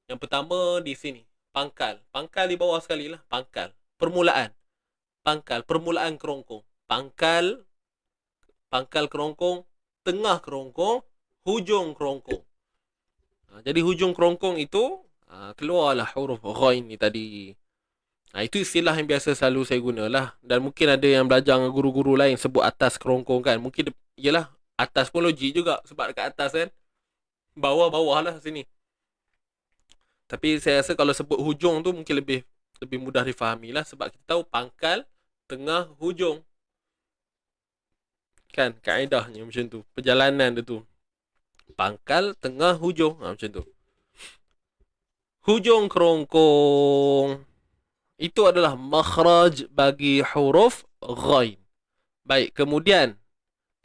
Yang pertama di sini, pangkal. Pangkal di bawah sekali lah, pangkal. Permulaan. Pangkal, permulaan kerongkong. Pangkal kerongkong, tengah kerongkong, hujung kerongkong. Jadi hujung kerongkong itu, keluarlah huruf ghain ni tadi. Itu istilah yang biasa selalu saya gunalah. Dan mungkin ada yang belajar dengan guru-guru lain sebut atas kerongkong kan. Mungkin ialah atas pun logik juga sebab dekat atas kan. Bawah-bawah lah sini. Tapi saya rasa kalau sebut hujung tu mungkin lebih mudah difahami lah. Sebab kita tahu pangkal, tengah, hujung. Kan kaedahnya macam tu. Perjalanan dia tu. Pangkal, tengah, hujung. Macam tu. Hujung kerongkong. Itu adalah makhraj bagi huruf ghain. Baik, kemudian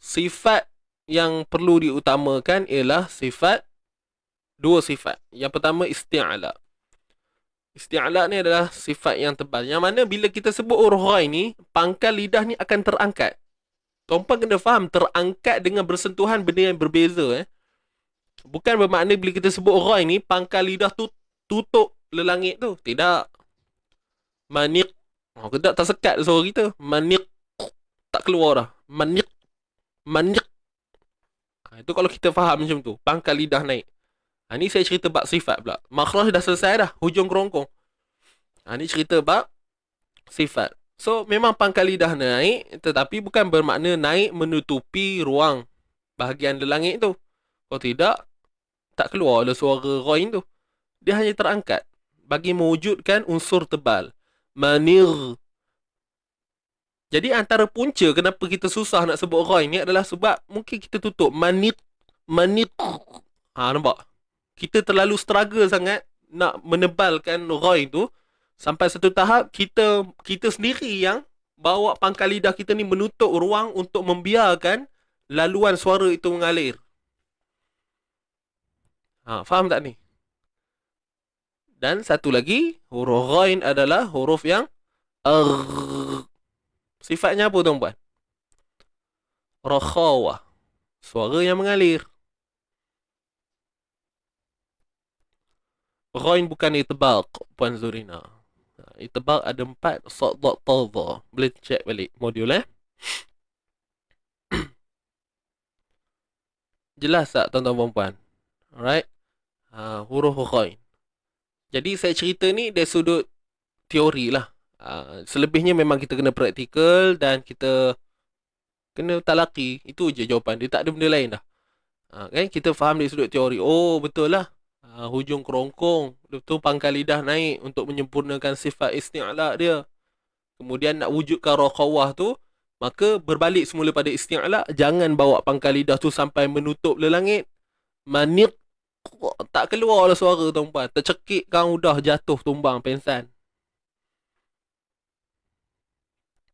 sifat yang perlu diutamakan ialah dua sifat. Yang pertama isti'la. Isti'la ni adalah sifat yang tebal. Yang mana bila kita sebut huruf ghain ni, pangkal lidah ni akan terangkat. Tuan-puan kena faham, terangkat dengan bersentuhan benda yang berbeza. Bukan bermakna bila kita sebut ghain ni, pangkal lidah tu tutup lelangit tu. Tidak. Manik. Kita tak sekat suara kita. Manik. Tak keluar dah. Manik. Itu kalau kita faham macam tu. Pangkal lidah naik. Ni saya cerita bab sifat pula. Makhraj dah selesai dah. Hujung kerongkong. Ni cerita bab sifat. So, memang pangkal lidah naik. Tetapi bukan bermakna naik menutupi ruang bahagian lelangit tu. Kalau tidak, tak keluar lah suara ghain tu. Dia hanya terangkat. Bagi mewujudkan unsur tebal. Manir. Jadi antara punca kenapa kita susah nak sebut ghain ni adalah sebab mungkin kita tutup manit. Nampak? Kita terlalu struggle sangat nak menebalkan ghain tu sampai satu tahap kita sendiri yang bawa pangkal lidah kita ni menutup ruang untuk membiarkan laluan suara itu mengalir. Faham tak ni? Dan satu lagi, huruf ghain adalah huruf yang Sifatnya apa tuan-puan? Rakhawah. Suara yang mengalir. Ghain bukan itbaq, Puan Zurina. Itbaq ada 4, sad, dad, tadha. Boleh check balik modul Jelas tak tuan-tuan puan? Alright. Huruf ghain. Jadi saya cerita ni dari sudut teori lah. Selebihnya memang kita kena praktikal dan kita kena talaki. Itu je jawapan dia. Tak ada benda lain dah. Kan kita faham dari sudut teori. Oh betul lah. Hujung kerongkong. Lepas tu pangkal lidah naik untuk menyempurnakan sifat isti'la dia. Kemudian nak wujudkan rakhawah tu, maka berbalik semula pada isti'la. Jangan bawa pangkal lidah tu sampai menutup le langit. Maniq. Tak keluar lah suara tuan-puan. Tercekik kan udah jatuh tumbang pensan.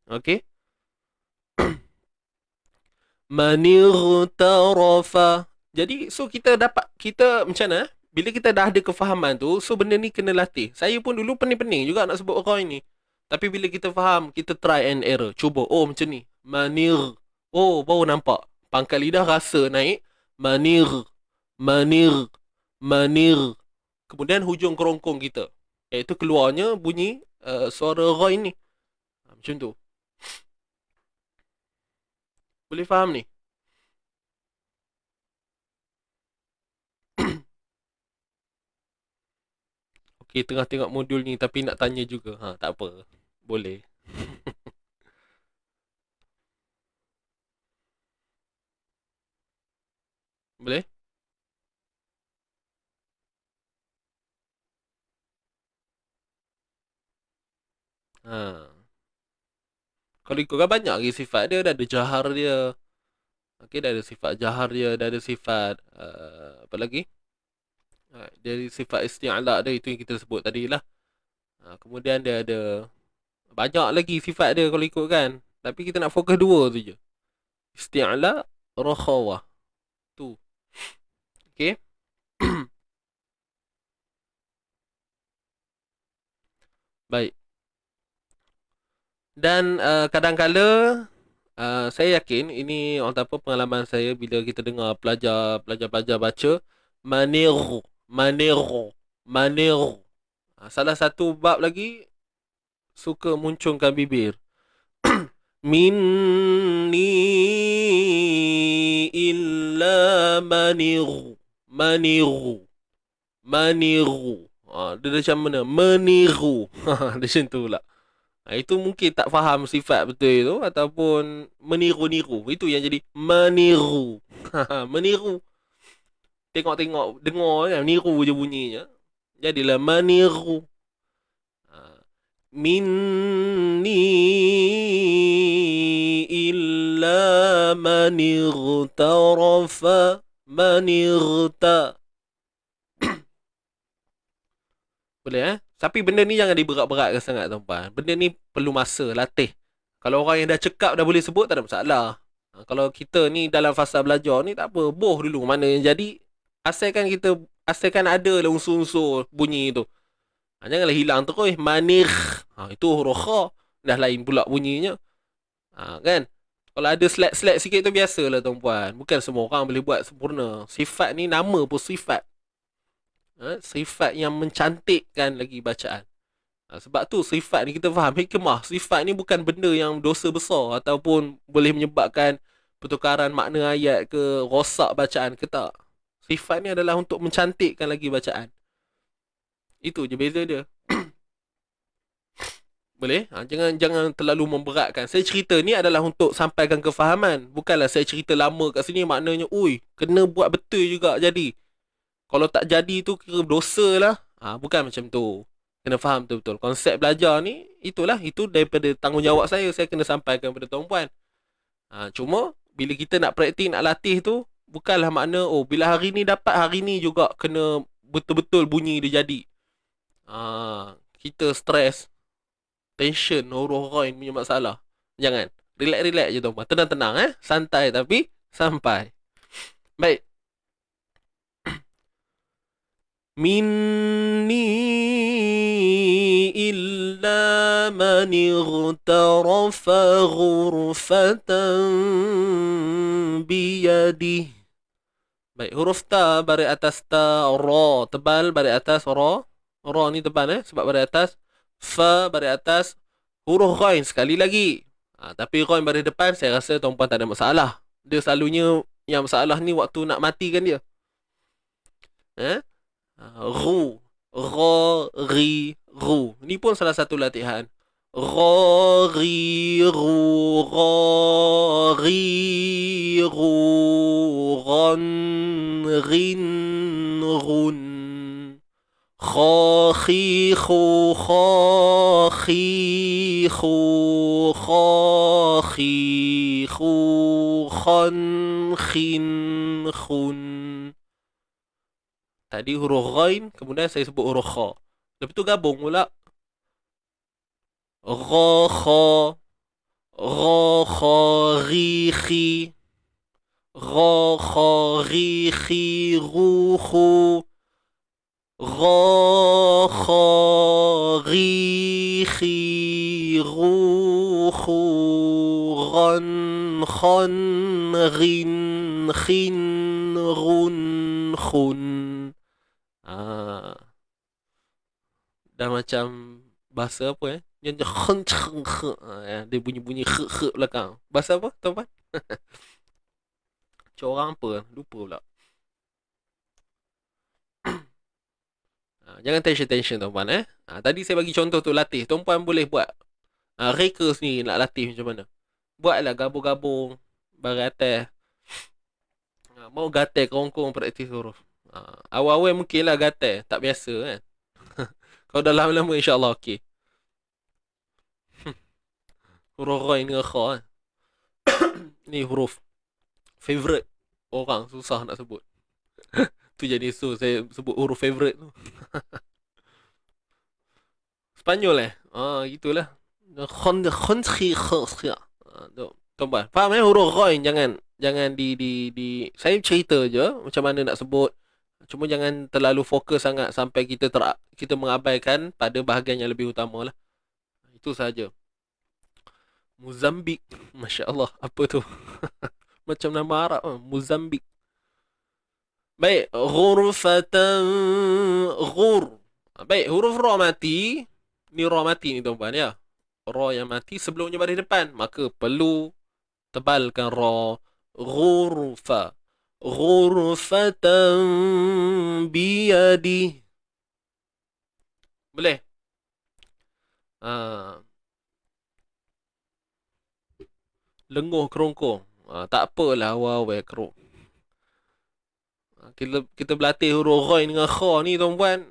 Okey. Manirtarafa. Jadi so kita macam mana? Bila kita dah ada kefahaman tu, so benda ni kena latih. Saya pun dulu pening-pening juga nak sebut orang ini. Tapi bila kita faham, kita try and error. Cuba, oh macam ni. Manir. Oh, baru nampak. Pangkal lidah rasa naik. Manir. Manir. Manir. Kemudian hujung kerongkong kita. Iaitu keluarnya bunyi suara ghain ni. Macam tu. Boleh faham ni? Okey, tengah tengok modul ni tapi nak tanya juga. Tak apa. Boleh. Boleh? Kalau ikutkan banyak lagi sifat dia. Dah ada jahar dia. Okey, dah ada sifat jahar dia. Dah ada sifat apa lagi? Dari sifat isti'la dia. Itu yang kita sebut tadi lah. Kemudian dia ada banyak lagi sifat dia kalau ikutkan. Tapi kita nak fokus dua tu je. Isti'la, rakhawah. Tu. Okey. Baik. Dan kadang-kala saya yakin ini orang apa pengalaman saya bila kita dengar pelajar baca maniru, maniru, maniru. Salah satu bab lagi suka muncungkan bibir. Minni illa maniru, maniru, maniru. Dia macam mana? Meniru. Dia macam tu lah. Itu mungkin tak faham sifat betul itu ataupun meniru-niru. Itu yang jadi meniru. Meniru. Tengok-tengok, dengar kan, niru je bunyinya. Jadilah meniru. Minni illa manirtarafa manirta. Boleh Tapi benda ni jangan diberat-beratkan sangat tuan-puan. Benda ni perlu masa, latih. Kalau orang yang dah cekap dah boleh sebut, tak ada masalah. Kalau kita ni dalam fasa belajar ni, tak apa. Boh dulu mana yang jadi. Asalkan ada lah unsur-unsur bunyi tu. Janganlah hilang terus. Manir. Itu huruf kha. Dah lain pula bunyinya. Kan? Kalau ada slack-slack sikit tu biasalah tuan-puan. Bukan semua orang boleh buat sempurna. Sifat ni nama pun sifat. Sifat yang mencantikkan lagi bacaan. Sebab tu sifat ni kita faham hikmah. Sifat ni bukan benda yang dosa besar ataupun boleh menyebabkan pertukaran makna ayat ke rosak bacaan ke tak. Sifat ni adalah untuk mencantikkan lagi bacaan. Itu je beza dia. Boleh? Jangan terlalu memberatkan. Saya cerita ni adalah untuk sampaikan kefahaman. Bukanlah saya cerita lama kat sini maknanya, kena buat betul juga jadi. Kalau tak jadi tu kira dosa lah. Bukan macam tu. Kena faham betul-betul. Konsep belajar ni, itu daripada tanggungjawab saya. Saya kena sampaikan kepada tuan-puan. Cuma, bila kita nak praktik, nak latih tu, bukanlah makna, bila hari ni dapat, hari ni juga kena betul-betul bunyi dia jadi. Kita stres, tension, huruf ghain punya masalah. Jangan. Relax-relax je tuan-puan. Tenang-tenang santai tapi sampai. Baik. Minni illa من اغترف غرفة بيده. Baik, huruf ta baris atas ta, ra tebal baris atas ra. Ra ni tebal sebab baris atas. Fa baris atas. Huruf ghain sekali lagi. Tapi ghain baris depan saya rasa tuan-puan tak ada masalah. Dia selalunya yang masalah ni waktu nak matikan dia. Ru, ra, ri, ru. Ni pun salah satu latihan. Ra, ri, ru, ra, ri, ru, ran, rin, run. Kha, khi, khu, kha, khi, khu, kha, khi, khu, khan, khin, khun. Tadi huruf ghain, kemudian saya sebut huruf kha. Lepas tu gabung pula. Gha, kha, gha, kha, ri, khi. Gha, kha, ri, khi, ru, khu. Gha, kha, ri, khi, ru, khu. Ghan, khan, rin, khin, run, khun. Dah macam bahasa apa Yang dia bunyi-bunyi belakang. Bahasa apa tuan-tuan? Corang apa? Lupa pula. Jangan tension tuan-puan Tadi saya bagi contoh tu latih. Tuan-puan boleh buat. Reka sendiri nak latih macam mana. Buatlah gabung-gabung baris atas. Mau gatal kerongkong praktis huruf. Awal-awal mungkin lah gatal. Tak biasa kan. Kalau dah lama-lama insyaAllah okey. Huruf ghain dengan kha ni huruf favorite orang, susah nak sebut. Tu jadi saya sebut huruf favorite tu. Spanyol gitulah. Khon khi kha. Tuan-tuan faham huruf ghain jangan di saya cerita je macam mana nak sebut. Cuma jangan terlalu fokus sangat sampai kita mengabaikan pada bahagian yang lebih utama lah. Itu saja. Mozambik. Masya Allah. Apa tu? Macam nama Arab. Mozambik. Baik. Ghurfatan. Ghur. Baik. Huruf ra mati. Ni ra mati ni tuan-tuan ya. Ra yang mati sebelumnya baris depan. Maka perlu tebalkan ra. Ghurfa. Ghurfatan biyadi. Boleh? Lenguh kerongkong. Tak apalah awal-awal kerong. Kita berlatih huruf ghain dengan kha ni tuan-puan.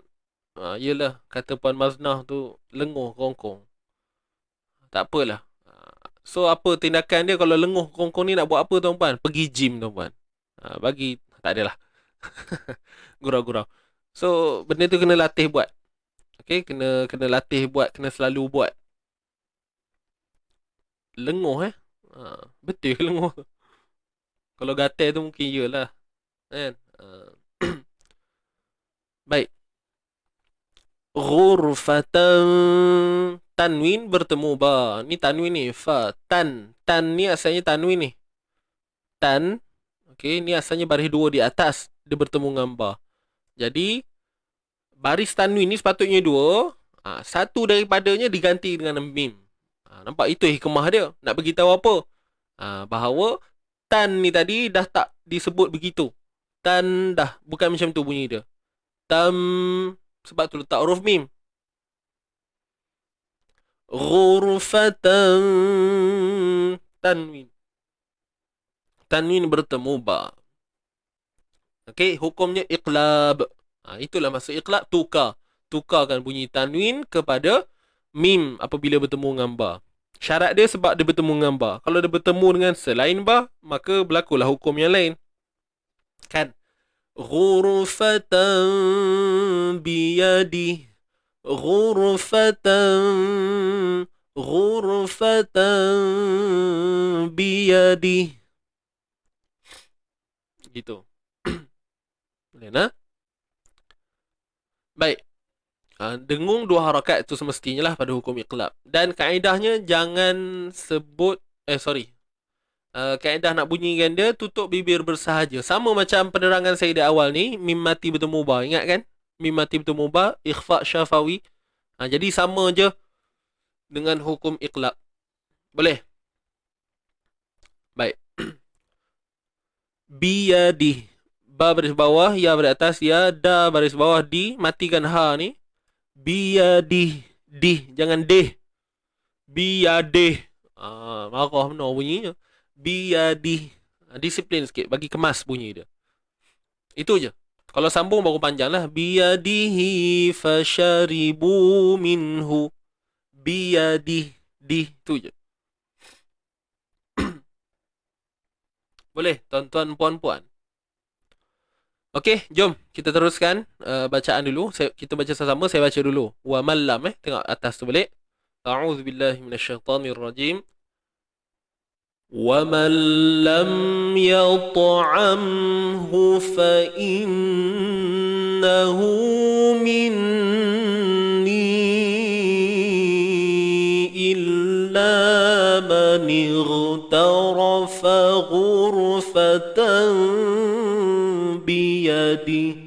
Yelah kata Puan Maznah tu lenguh kerongkong. Tak apalah. So apa tindakan dia kalau lenguh kerongkong ni nak buat apa tuan-puan? Pergi gym tuan-puan. Bagi tak adalah. Gurau-gurau. So benda tu kena latih buat. Okey, kena latih buat, kena selalu buat. Lenguh betul ke lenguh? Kalau gatal tu mungkin iyalah. Kan? Baik. Ghurfatan. Tanwin bertemu ba. Ni tanwin ni fa. Tan ni asalnya tanwin ni. Tan. Okey, ni asalnya baris dua di atas. Dia bertemu dengan ba. Jadi baris tanwin ni sepatutnya dua. Satu daripadanya diganti dengan mim. Nampak itu hikmah dia. Nak beritahu apa? Bahawa tan ni tadi dah tak disebut begitu. Tan dah bukan macam tu bunyi dia. Tam sebab tu letak huruf mim. Ghurfatan. Tanwin. Tanwin bertemu ba. Okey, hukumnya iqlab. Itulah maksud iqlab, tukarkan bunyi tanwin kepada mim apabila bertemu dengan ba. Syarat dia sebab dia bertemu dengan ba. Kalau dia bertemu dengan selain ba, maka berlakulah hukum yang lain. Kan? Ghurfatan biyadi. Ghurfatan biyadi. Gitu. Boleh nak? Baik. Dengung 2 harakat itu semestinya lah pada hukum iqlab. Dan kaedahnya jangan sebut, kaedah nak bunyikan dia tutup bibir bersahaja. Sama macam penerangan saya di awal ni, mim mati bertemu. Ingat kan? Mim mati bertemu, ikhfa syafawi. Jadi sama je dengan hukum iqlab. Boleh? Baik. Biyadih. Ba baris bawah, ya baris atas, ya, da baris bawah, di. Matikan ha ni. Biyadih. Dih. Jangan deh. Biyadih. Marah benar bunyinya. Biyadih. Disiplin sikit. Bagi kemas bunyi dia. Itu je. Kalau sambung baru panjang lah. Biyadihi fasharibu minhu. Biyadih. Di. Itu je. Boleh, tuan-tuan, puan-puan. Okey, jom kita teruskan bacaan dulu. Kita baca sama-sama, saya baca dulu. Wa mallam, tengok atas tu balik. A'udzubillahi minasyaitonirrajim. Wa man lam yat'amhu fa innahu minni illa man ightarafa ghurfatan biyadi.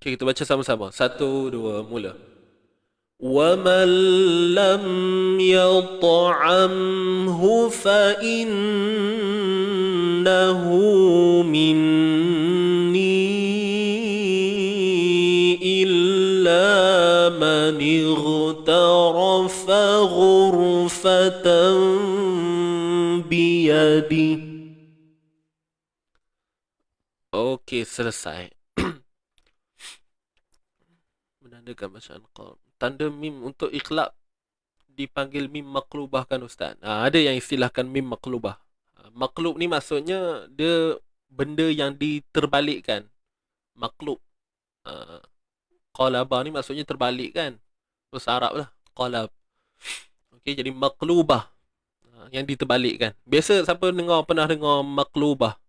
Okay, kita baca sama-sama. 1, 2, mula. وَمَنْ لَمْ يَطْعَمْهُ فَإِنَّهُ مِنِّي إِلَّا مَنِ اغْتَرَفَ غُرْفَةً بِيَدِهِ. Okey, selesai. Menandakan bacaan qam. Tanda mim untuk iqlab dipanggil mim maqlubah kan ustaz? Ada yang istilahkan mim maqlubah. Maqlub ni maksudnya dia benda yang diterbalikkan. Maqlub. Qalaba ni maksudnya terbalik kan? Bahasa Arab lah. Qalab. Okey, jadi maqlubah. Yang diterbalikkan. Biasa siapa pernah dengar maqlubah?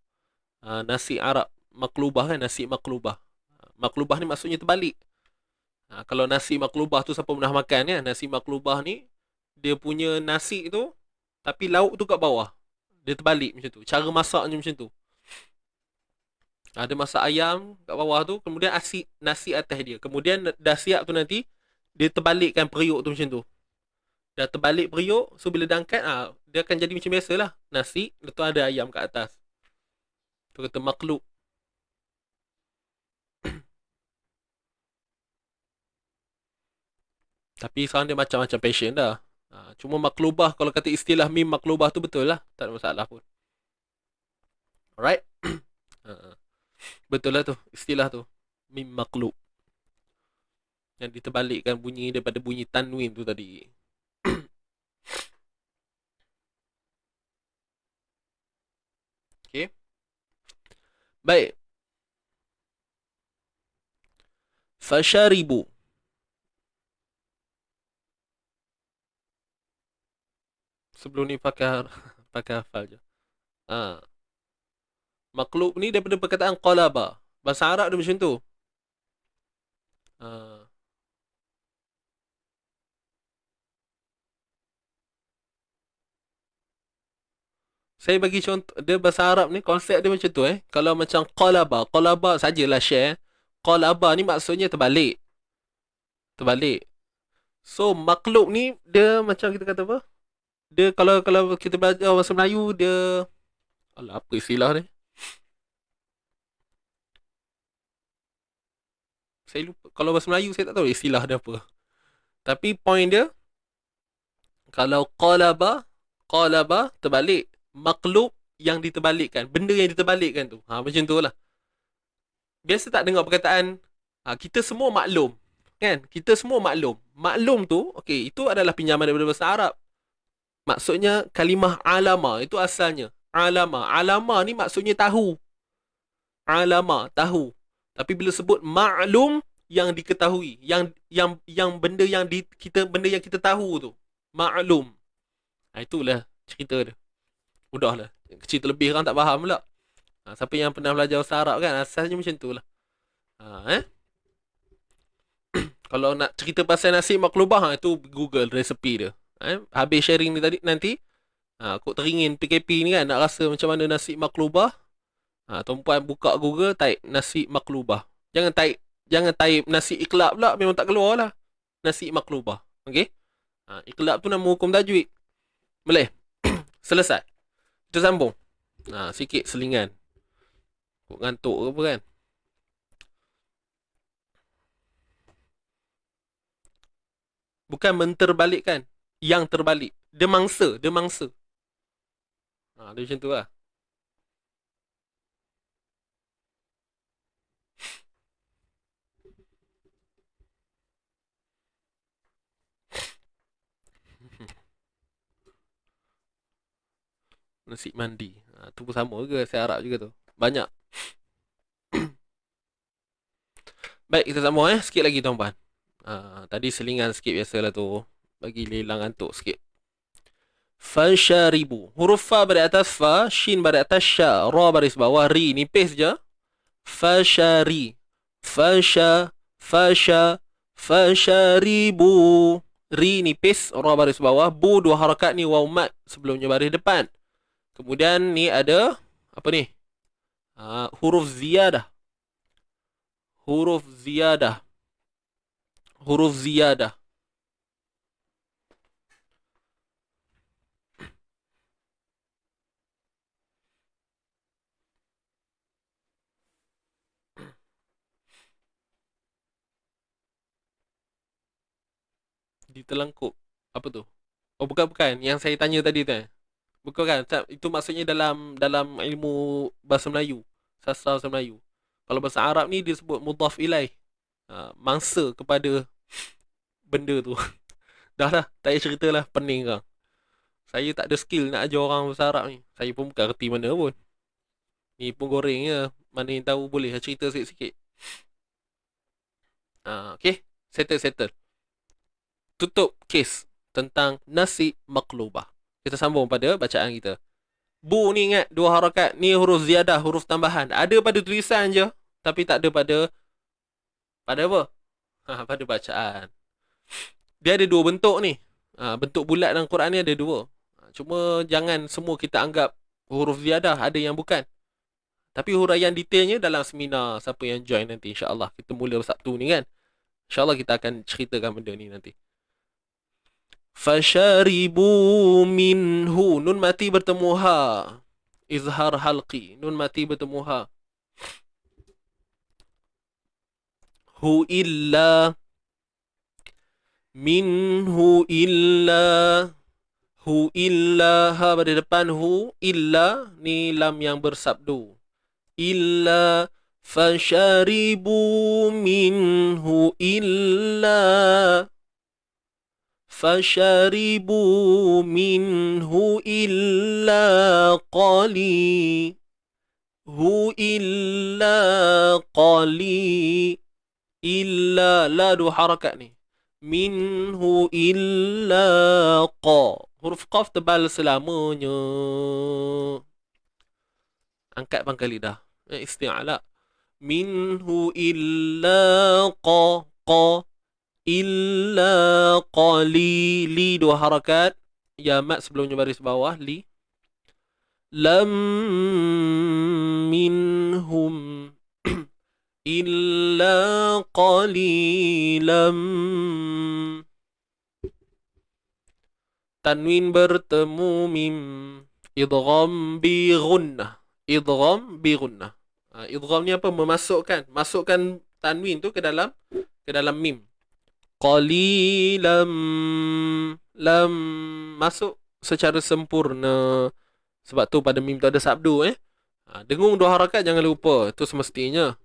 Nasi Arab. Maqlubah kan? Nasi maqlubah. Maqlubah ni maksudnya terbalik. Kalau nasi maklubah tu siapa pernah makan ya? Nasi maklubah ni dia punya nasi tu tapi lauk tu kat bawah. Dia terbalik macam tu. Cara masaknya macam tu. Ada masak ayam kat bawah tu, kemudian nasi atas dia. Kemudian dah siap tu nanti dia terbalikkan periuk tu macam tu. Dah terbalik periuk, so bila dah angkat dia akan jadi macam biasalah. Nasi, lepas ada ayam kat atas. Tu kata maklub. Tapi sekarang dia macam-macam passion dah. Cuma maklubah, kalau kata istilah mim maklubah tu betul lah. Tak ada masalah pun. Alright? Betul lah tu, istilah tu. Mim maklub. Yang diterbalikkan bunyi daripada bunyi tanwin tu tadi. Okay. Baik. Fasharibu. Sebelum ni pakai hafal je. Maklub ni daripada perkataan qalaba. Bahasa Arab dia macam tu. Saya bagi contoh, dia bahasa Arab ni konsep dia macam tu Kalau macam qalaba sajalah share. Qalaba ni maksudnya terbalik. Terbalik. So maklub ni dia macam kita kata apa? Dia kalau kita belajar bahasa Melayu dia apa istilah ni? Saya lupa. Kalau bahasa Melayu saya tak tahu istilah dia apa. Tapi point dia kalau qalaba terbalik, maklub yang diterbalikkan, benda yang diterbalikkan tu. Macam tu lah. Biasa tak dengar perkataan kita semua maklum. Kan? Kita semua maklum. Maklum tu, okey, itu adalah pinjaman daripada bahasa Arab. Maksudnya kalimah alama itu asalnya. Alama ni maksudnya tahu. Alama, tahu. Tapi bila sebut maklum, yang diketahui, yang benda yang kita tahu tu. Maklum. Itulah cerita dia. Udahlah. Cerita lebih orang tak faham pula. Siapa yang pernah belajar bahasa Arab kan, asasnya macam tu lah. Kalau nak cerita pasal nasi maklubah, itu Google resepi dia. Habis sharing ni tadi, nanti kok teringin PKP ni kan, nak rasa macam mana nasi maklubah, tuan-puan buka Google, type nasi maklubah. Jangan type nasi iklab pula, memang tak keluar lah. Nasi maklubah. Okey? Iklab tu nama hukum tajwid. Boleh? Selesai. Kita sambung. Sikit selingan. Kok ngantuk ke apa kan? Bukan menterbalikkan. Yang terbalik. Dia mangsa. Dia macam tu lah. Nasi mandi. Tu pun sama ke? Saya harap juga tu. Banyak. Baik, kita sambung sikit lagi tuan-puan. Tadi selingan sikit biasalah tu. Bagi hilang ngantuk sikit. Fasharibu. Huruf fa baris atas fa, shin baris atas sya, ra baris bawah, ri. Nipis je. Fashari. Fasharibu. Ri nipis, ra baris bawah, bu dua harakat ni waw mat sebelumnya baris depan. Kemudian ni ada apa ni? Huruf ziyadah. Huruf ziyadah. Ditelengkup. Apa tu? Oh, bukan. Yang saya tanya tadi tu. Bukan kan? Itu maksudnya dalam ilmu bahasa Melayu. Sastra bahasa Melayu. Kalau bahasa Arab ni dia sebut mudhaf ilaih. Mangsa kepada benda tu. Dah lah. Tak payah cerita lah. Pening kau. Saya tak ada skill nak ajar orang bahasa Arab ni. Saya pun bukan kerti mana pun. Ni pun goreng je. Mana yang tahu boleh cerita sikit-sikit. Okay. Settle. Tutup kes tentang nasi maklubah. Kita sambung pada bacaan kita. Bu ni ingat dua harakat. Ni huruf ziyadah, huruf tambahan. Ada pada tulisan je. Tapi tak ada pada apa? Pada bacaan. Dia ada dua bentuk ni. Bentuk bulat dalam Quran ni ada dua. Cuma jangan semua kita anggap huruf ziyadah. Ada yang bukan. Tapi huraian detailnya dalam seminar. Siapa yang join nanti, insyaAllah. Kita mula Sabtu ni kan. InsyaAllah kita akan ceritakan benda ni nanti. Fasharibu minhu. Nun mati bertemu ha. Izhar halqi. Nun mati bertemu ha. Hu illa. Minhu illa. Hu illa. Ha pada depan hu. Illa. Ni lam yang bersabdu. Illa. Fasharibu minhu illa. Fasharibu minhu illa qali. Hu illa qali. Illa la dua harakat ni. Minhu illa qa. Huruf qaf tebal selamanya. Angkat pangkal lidah. Isti'ala. Minhu illa qa. Illa qalili dua harakat. Ya mat sebelumnya baris bawah li. Lam minhum illa qalilam. Tanwin bertemu mim. Idgham bi ghunnah. Idgham ni apa? Masukkan tanwin tu ke dalam mim. Qalilam. Lam masuk secara sempurna. Sebab tu pada mim tu ada sabdu dengung dua harakat jangan lupa. Itu semestinya.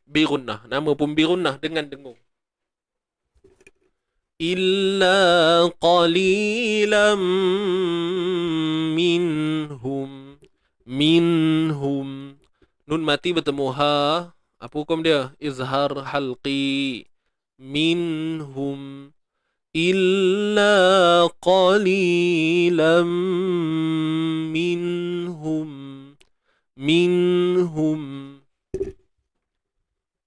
Birunnah. Nama pun birunnah dengan dengung. Illa qalilam minhum. Nun mati bertemu ha. Apa hukum dia? Izhar halqi. Minhum. Illa qalilam minhum. Minhum.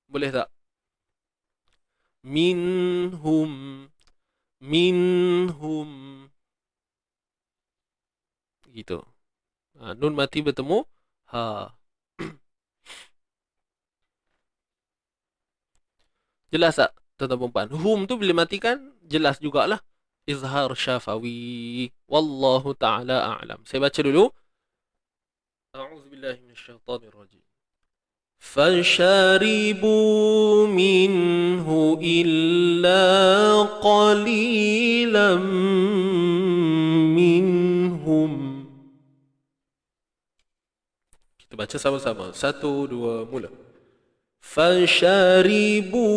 Boleh tak? Minhum. Minhum. Gitu. Nun mati bertemu ha. Jelas tak, tuan-tuan dan puan? Hum tu bila matikan jelas jugalah. Izhar syafawi. Wallahu ta'ala a'lam. Saya baca dulu. A'udzubillahi minasyaitonirrajim. فشربوا منه إلا قليلا منهم. Kita baca sama-sama. 1, 2, mula. فشربوا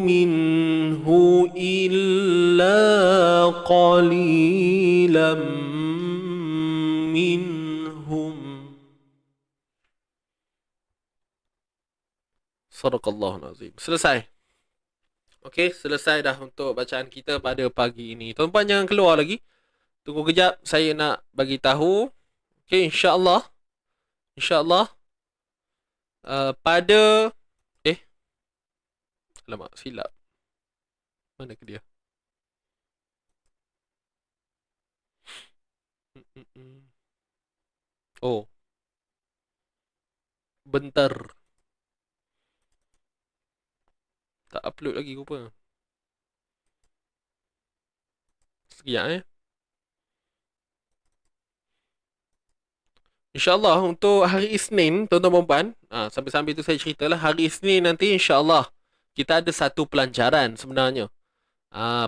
منه إلا قليلا منهم. Sadaqallahul azim. Selesai. Okey, selesai dah untuk bacaan kita pada pagi ini. Tuan-tuan jangan keluar lagi. Tunggu kejap, saya nak bagi tahu. Okey, insya-Allah. Insya-Allah pada alamak, silap. Mana ke dia? Oh. Bentar. Tak upload lagi rupa. Sekejap InsyaAllah untuk hari Isnin, tuan-tuan dan puan, sambil-sambil tu saya ceritalah, hari Isnin nanti insyaAllah kita ada satu pelancaran sebenarnya.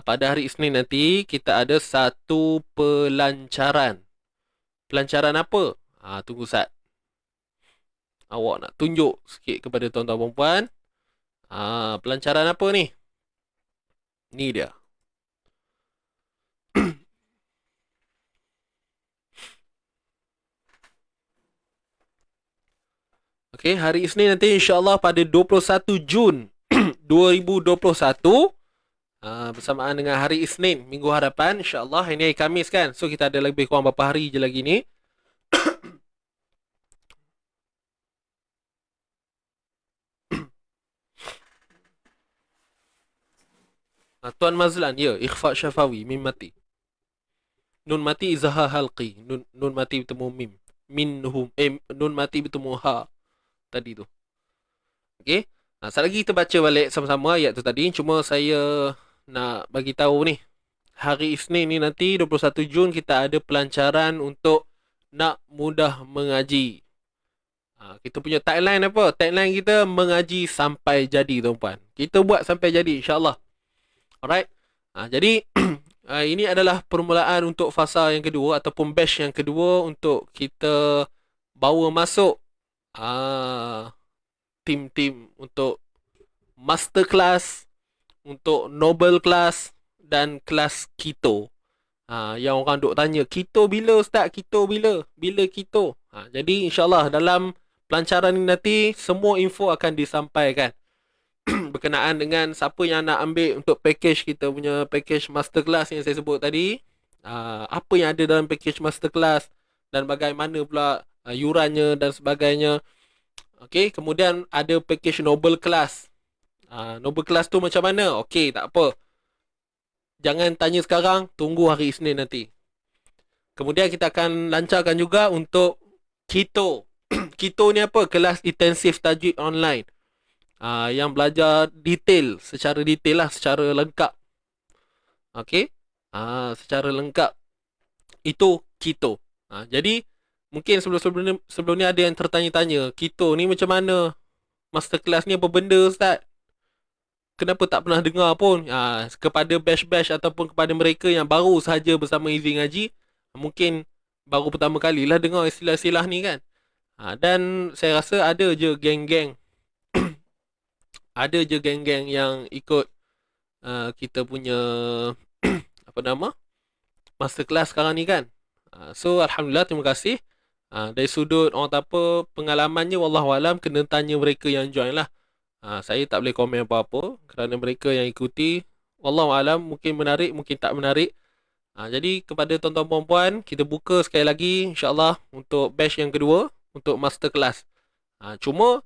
Pada hari Isnin nanti kita ada satu pelancaran. Pelancaran apa? Tunggu saat. Awak nak tunjuk sikit kepada tuan-tuan dan puan. Pelancaran apa ni? Ni dia. Okey, hari Isnin nanti insyaAllah pada 21 Jun 2021 bersamaan dengan hari Isnin minggu hadapan insyaAllah. Ini hari Khamis kan, so kita ada lebih kurang berapa hari je lagi ni. Tuan Mazlan, ya, ikhfa syafawi, mim mati. Nun mati izhar halqi, nun mati bertemu mim. Minhum, nun mati bertemu ha tadi tu. Okey. Sekali lagi kita baca balik sama-sama ayat tu tadi. Cuma saya nak bagi tahu ni. Hari Isnin ni nanti 21 Jun kita ada pelancaran untuk nak mudah mengaji. Kita punya tagline apa? Tagline kita mengaji sampai jadi, tuan-puan. Kita buat sampai jadi insya-Allah. Alright. Jadi ini adalah permulaan untuk fasa yang kedua ataupun batch yang kedua untuk kita bawa masuk tim-tim untuk masterclass, untuk Nobel class dan kelas Keto. Yang orang duk tanya, Keto bila Ustaz? Keto bila? Bila Keto? Jadi insyaAllah dalam pelancaran ini nanti semua info akan disampaikan berkenaan dengan siapa yang nak ambil untuk package kita punya package masterclass yang saya sebut tadi. Apa yang ada dalam package masterclass dan bagaimana pula yurannya dan sebagainya. Okey, kemudian ada package Nobel class. Nobel class tu macam mana? Okey, tak apa. Jangan tanya sekarang, tunggu hari Isnin nanti. Kemudian kita akan lancarkan juga untuk Keto. Keto ni apa? Kelas intensif tajwid online. Yang belajar detail, secara detail lah, secara lengkap. Okey? Secara lengkap. Itu Keto. Jadi mungkin sebelum ni ada yang tertanya-tanya, Keto ni macam mana? Masterclass ni apa benda, Ustaz? Kenapa tak pernah dengar pun? Kepada batch-batch ataupun kepada mereka yang baru sahaja bersama Easy Ngaji, mungkin baru pertama kali lah dengar istilah-istilah ni kan. Dan saya rasa ada je geng-geng ada je geng-geng yang ikut kita punya apa nama? Masterclass sekarang ni kan. So alhamdulillah, terima kasih. Dari sudut orang tak apa pengalamannya, wallahualam, kena tanya mereka yang join lah. Saya tak boleh komen apa-apa kerana mereka yang ikuti. Wallahualam, mungkin menarik, mungkin tak menarik. Jadi kepada tuan-tuan puan-puan, kita buka sekali lagi insyaAllah untuk batch yang kedua untuk masterclass. Cuma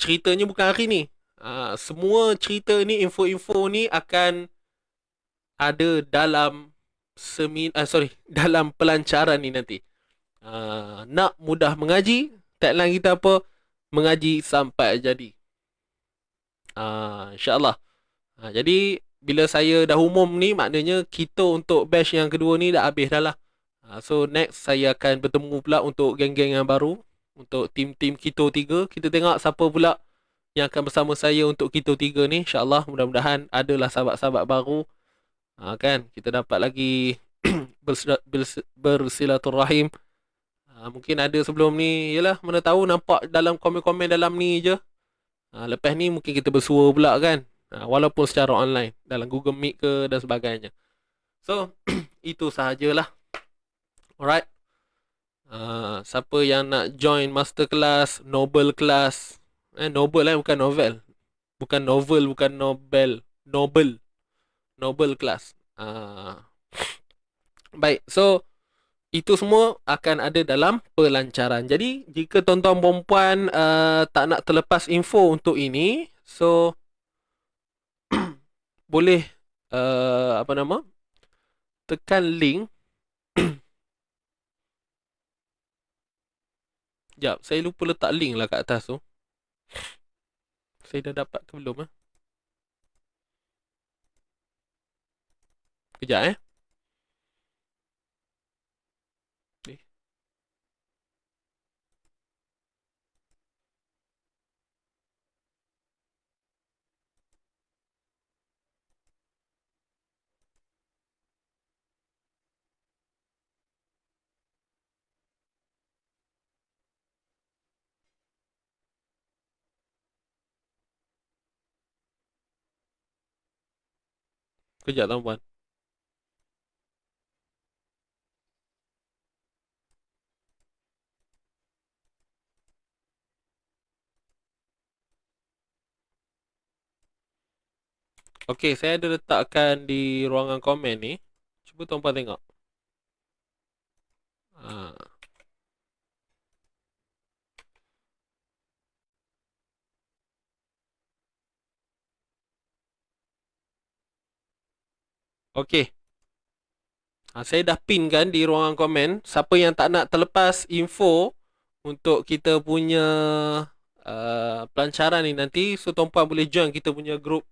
ceritanya bukan hari ni. Semua cerita ni, info-info ni akan ada dalam dalam pelancaran ni nanti. Nak mudah mengaji, tagline kita apa? Mengaji sampai jadi. InsyaAllah. Jadi bila saya dah umum ni, maknanya kita untuk batch yang kedua ni dah habis dah lah. So next saya akan bertemu pula untuk geng-geng yang baru, untuk tim-tim Kito 3. Kita tengok siapa pula yang akan bersama saya untuk Kito 3 ni. InsyaAllah mudah-mudahan adalah sahabat-sahabat baru. Kan kita dapat lagi bersilaturahim. Mungkin ada sebelum ni, yalah, mana tahu nampak dalam komen-komen dalam ni je. Lepas ni mungkin kita bersua pula kan. Walaupun secara online, dalam Google Meet ke dan sebagainya. So itu sahajalah. Alright. Siapa yang nak join masterclass, Nobel class, Nobel bukan novel. Bukan novel, bukan Nobel. Nobel class. Baik, so itu semua akan ada dalam pelancaran. Jadi jika tuan-tuan perempuan tak nak terlepas info untuk ini, so boleh tekan link. Sekejap, saya lupa letak link lah kat atas tu. Saya dah dapat ke belum? Kejap Kejap tuan-puan. Okey, saya ada letakkan di ruangan komen ni. Cuba tuan-puan tengok. Okey. Saya dah pin kan di ruangan komen. Siapa yang tak nak terlepas info untuk kita punya pelancaran ni nanti, so tuan-puan boleh join kita punya group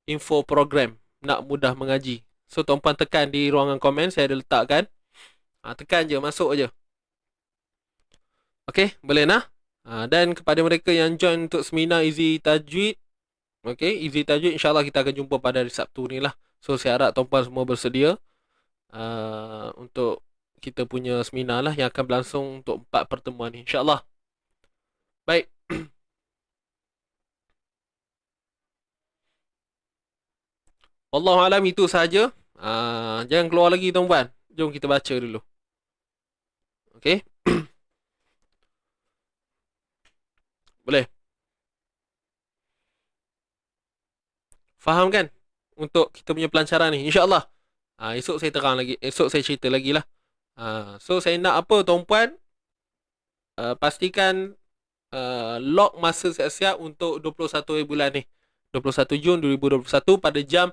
info program Nak Mudah Mengaji. So tuan-puan tekan di ruangan komen, saya ada letakkan. Tekan je, masuk je. Okey, boleh nah. Dan kepada mereka yang join untuk seminar Easy Tajwid, okey, Easy Tajwid, insyaAllah kita akan jumpa pada hari Sabtu ni lah. So saya harap tuan-puan semua bersedia untuk kita punya seminar lah yang akan berlangsung untuk 4 pertemuan ni, insyaAllah. Baik. Wallahualam, itu sahaja. Jangan keluar lagi tuan-puan. Jom kita baca dulu. Okey. Boleh. Faham kan? Untuk kita punya pelancaran ni, insyaAllah. Esok saya terang lagi. Esok saya cerita lagi lah. So saya nak apa tuan-puan? Pastikan log masa siap-siap untuk 21 bulan ni. 21 Jun 2021 pada jam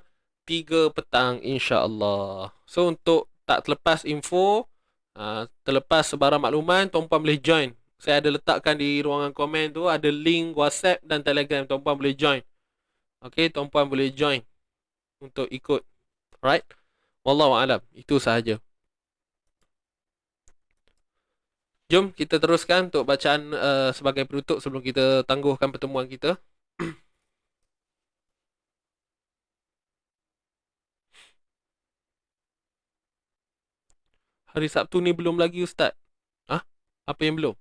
3 petang, insyaAllah. So untuk tak terlepas info, terlepas sebarang makluman, tuan-puan boleh join. Saya ada letakkan di ruangan komen tu, ada link WhatsApp dan Telegram. Tuan-puan boleh join. Okey, tuan-puan boleh join untuk ikut. Alright. Wallahualam. Itu sahaja. Jom kita teruskan untuk bacaan sebagai penutup sebelum kita tangguhkan pertemuan kita. Hari Sabtu ni belum lagi Ustaz. Apa yang belum?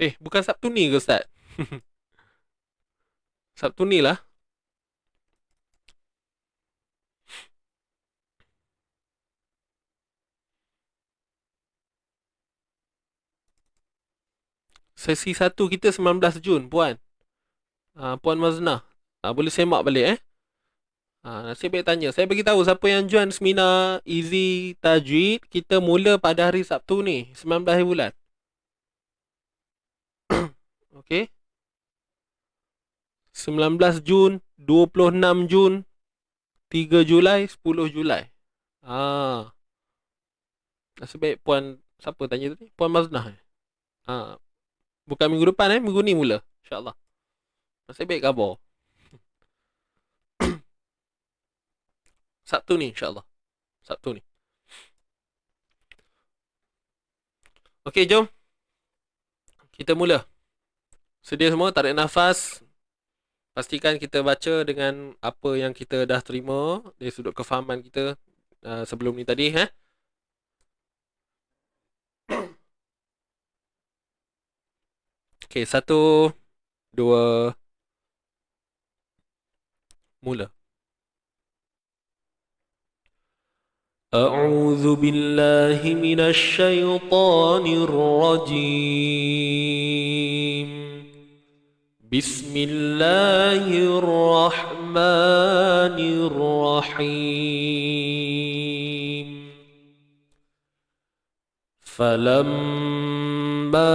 Bukan Sabtu ni ke Ustaz? Sabtu ni lah. Sesi 1 kita 19 Jun, Puan. Puan Maznah. Boleh semak balik Nasib baik tanya. Saya bagi tahu siapa yang join seminar Easy Tajwid. Kita mula pada hari Sabtu ni, 19 hari bulan. Okey. 19 Jun, 26 Jun, 3 Julai, 10 Julai. Nasib baik Puan, siapa tanya tadi? Puan Maznah. Bukan minggu depan, minggu ni mula, insyaAllah. Nasib baik khabar. Sabtu ni, insyaAllah. Sabtu ni. Okey, jom. Kita mula. Sedia semua, tarik nafas. Pastikan kita baca dengan apa yang kita dah terima dari sudut kefahaman kita sebelum ni tadi. Okey, 1, 2, mula. أعوذ بالله من الشيطان الرجيم بسم الله الرحمن الرحيم فلما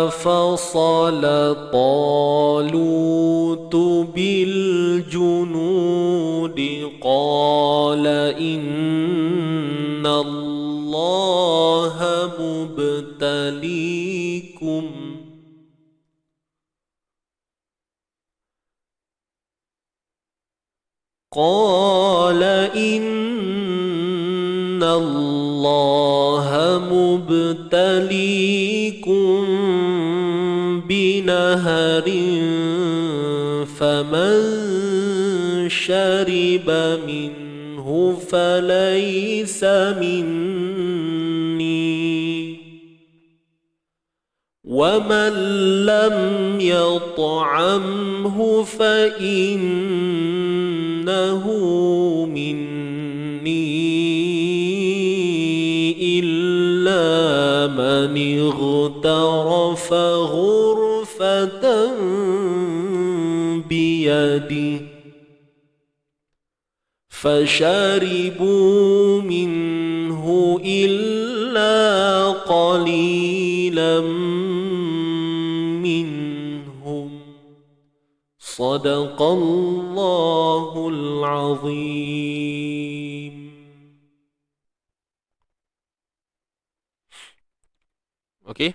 فصل طالوت بالجنود قال إن الله مبتليكم بنهر فمن شرب منه فليس مني ومن لم يطعمه فإنه مني إلا من اغترف غرفة بيده فشربوا منه إلا قليلا منهم صدق الله العظيم. Okey.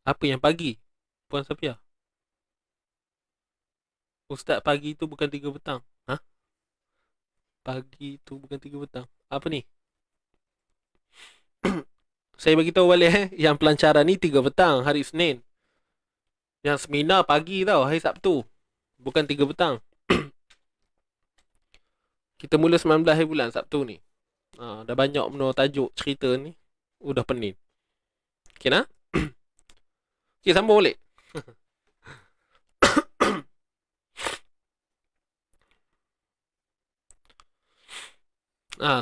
Apa yang pagi? Puan Safia? Ustaz, pagi tu bukan 3 petang. Pagi tu bukan 3 petang. Apa ni? Saya bagi tahu balik yang pelancaran ni 3 petang hari Isnin. Yang seminar pagi tau, hari Sabtu. Bukan 3 petang. Kita mula 19 hari bulan Sabtu ni. Dah banyak menurut tajuk cerita ni. Udah pening. Okey nak? Okey, sambung balik.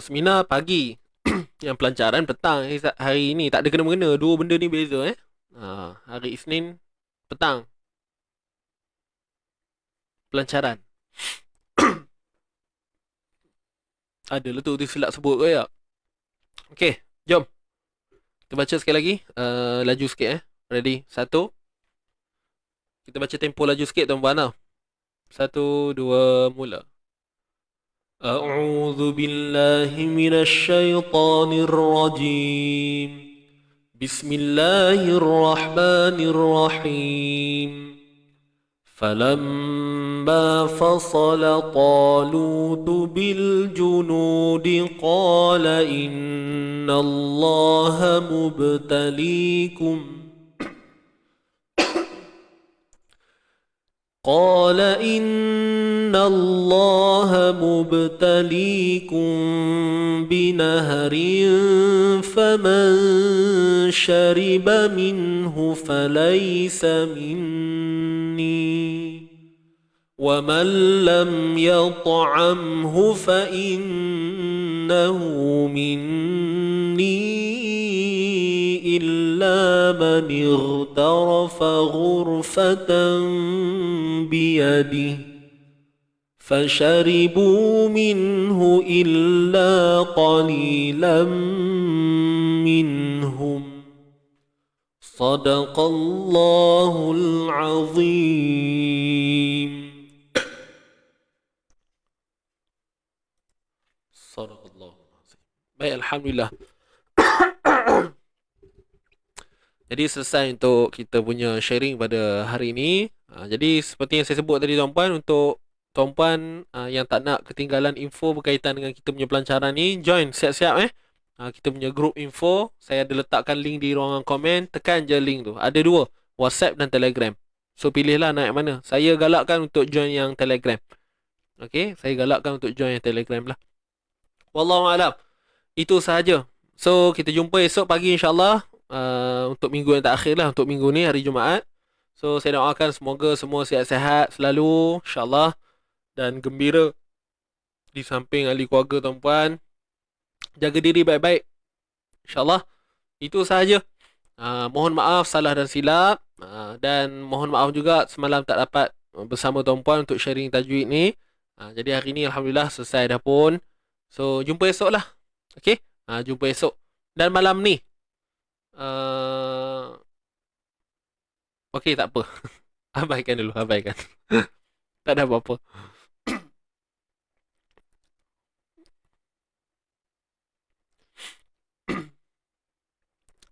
Seminar pagi. Yang pelancaran petang. Hari ni tak ada kena-mengena. Dua benda ni beza hari Isnin petang. Pelancaran. Adalah tu silap sebut ke ya. Okey, jom. Kita baca sekali lagi. Laju sikit Ready? 1. Kita baca tempo laju sikit tuan-puan. 1, 2, mula. أعوذ بالله من الشيطان الرجيم بسم الله الرحمن الرحيم فلما فصل طالوت بالجنود قال إن الله مبتليكم بنهر فمن شرب منه فليس مني ومن لم يطعمه فإنه مني إلا من اغترف غرفة بيده فشربوا منه إلا قليلا منهم صدق الله العظيم. صدق الله العظيم. Baik, Alhamdulillah. Jadi selesai untuk kita punya sharing pada hari ini. Jadi seperti yang saya sebut tadi tuan-puan, untuk tuan-puan yang tak nak ketinggalan info berkaitan dengan kita punya pelancaran ni, join siap-siap kita punya group info. Saya ada letakkan link di ruangan komen. Tekan je link tu. Ada dua, WhatsApp dan Telegram. So pilihlah nak yang mana. Saya galakkan untuk join yang Telegram. Okay, saya galakkan untuk join yang Telegram lah. Wallahualam. Itu sahaja. So kita jumpa esok pagi insyaAllah. Untuk minggu yang terakhir lah, untuk minggu ni, hari Jumaat. So saya doakan semoga semua sihat-sihat selalu insyaAllah, dan gembira di samping ahli keluarga tuan-puan. Jaga diri baik-baik insyaAllah. Itu sahaja. Mohon maaf salah dan silap, dan mohon maaf juga semalam tak dapat bersama tuan-puan untuk sharing tajwid ni. Jadi hari ni Alhamdulillah selesai dah pun. So jumpa esok lah. Okay, jumpa esok. Dan malam ni okey, tak apa. Abaikan dulu, abaikan. Tak ada apa-apa.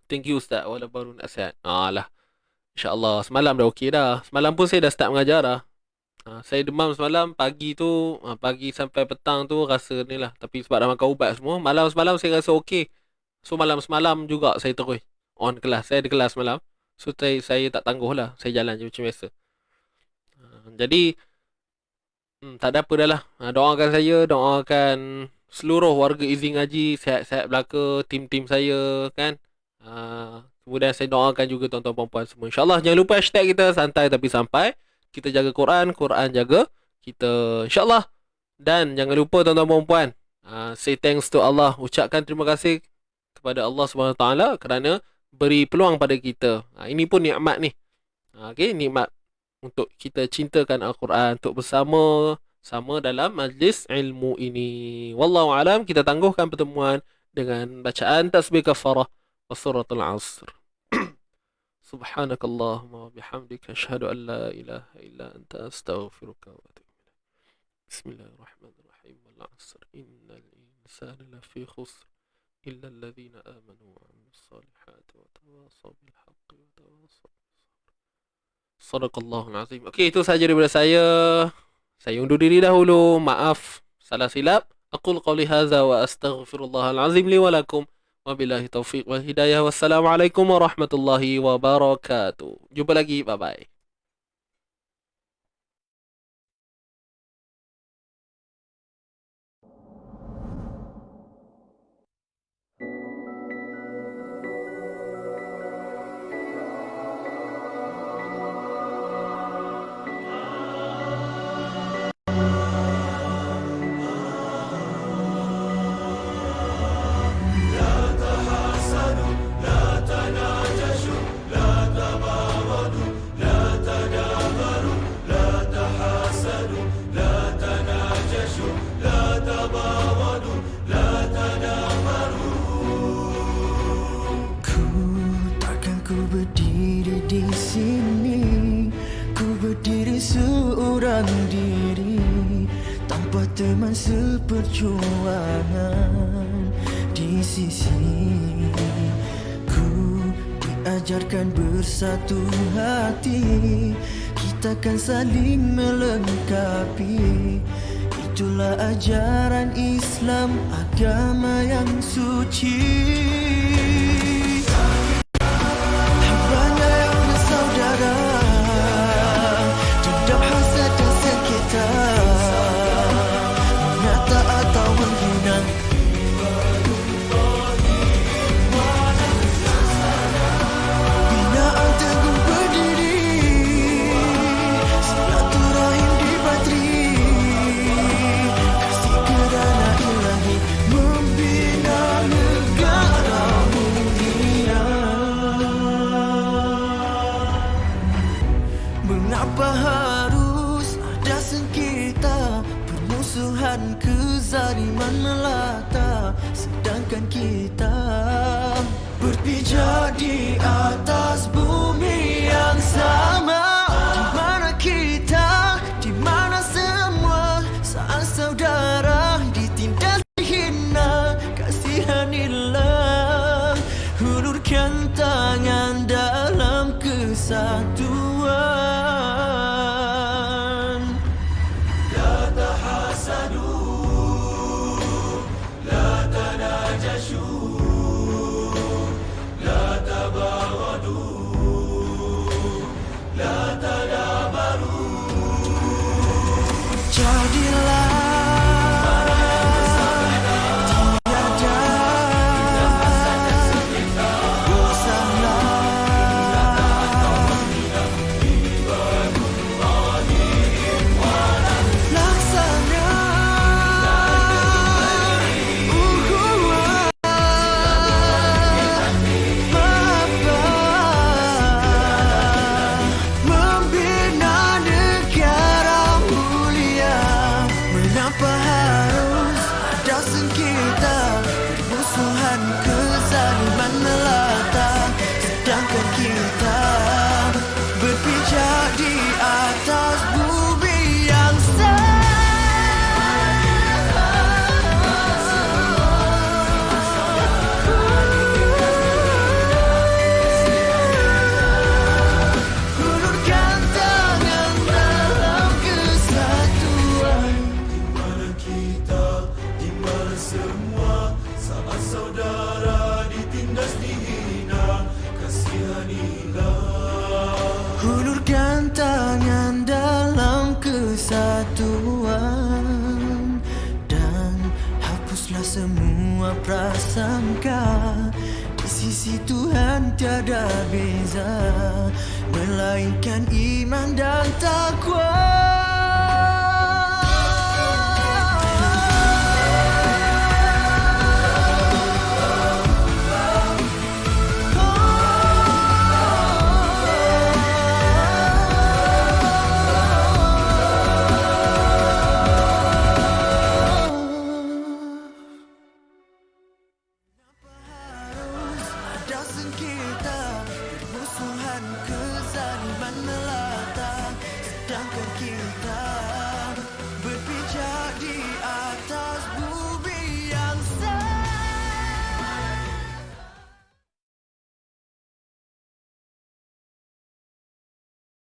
Thank you Ustaz. Wala baru nasihat. Lah. InsyaAllah. Semalam dah okey dah. Semalam pun saya dah start mengajar dah. Saya demam semalam. Pagi tu, pagi sampai petang tu rasa ni lah. Tapi sebab dah makan ubat semua, malam semalam saya rasa okey. So malam semalam juga saya terus on kelas. Saya ada kelas malam. So saya tak tangguh lah. Saya jalan je macam biasa. Jadi tak ada apa dah lah. Doakan saya, doakan seluruh warga Izin Ngaji sihat-sihat belaka, tim-tim saya kan. Kemudian saya doakan juga tuan-tuan puan-puan semua. InsyaAllah jangan lupa hashtag kita santai tapi sampai. Kita jaga Quran, Quran jaga kita, InsyaAllah. Dan jangan lupa tuan-tuan puan-puan, say thanks to Allah. Ucapkan terima kasih kepada Allah SWT kerana beri peluang pada kita. Ini pun nikmat ni. Okay, nikmat untuk kita cintakan Al-Quran, untuk bersama dalam majlis ilmu ini. Wallahualam. Kita tangguhkan pertemuan dengan bacaan tasbih kafarah wa suratul Asr. Subhanakallahumma wa bihamdika asyhadu an la ilaha illa anta astaghfiruka wa atubu ilaik. Bismillahirrahmanirrahim. Wal 'asr innal insana lafi khusr illa alladhina amanu wa 'amilus solihati wa tawasaw bil haqqi wa tawasaw bis sabr. Shadaqallahul azim. Okey, itu sahaja daripada saya. Saya undur diri dahulu. Maaf salah silap. Aqul qawli hadza wa astaghfirullahal azim li wa lakum. Wabillahi taufiq wal hidayah. Wassalamualaikum warahmatullahi wabarakatuh. Jumpa lagi. Bye-bye. berdiri di sini, ku berdiri seorang diri, tanpa teman seperjuangan di sisi. Ku diajarkan bersatu hati, kita kan saling melengkapi. Itulah ajaran Islam, agama yang suci. Banyak yang bersaudara, dendam, hasad dan sengketa, menyata atau menghina. Binaan teguh berdiri, silaturahim dipatri, kasih kerana ilahi membina negaramu. Mengapa harus ada sengketa, permusuhan, kezaliman melata, sedangkan kita berpijak di atas bumi yang sama. Di mana kita, di mana semua, saat saudara ditindas dihina. Kasihanilah, hulurkan tangan dalam kesatuan. La tahasadu, la tanajashu, la tabaghadu, la tadabaru. Jadilah kezaliman melata, sedangkan kita berpijak di atas bumi yang hulurkan tangan dalam kesatuan. Di mana kita, di mana semua, saat saudara ditindas dihina. Kasihanilah, hulurkan tangan dalam kesatuan, dan hapuslah semua prasangka. Di sisi Tuhan tiada beza, melainkan iman dan takwa.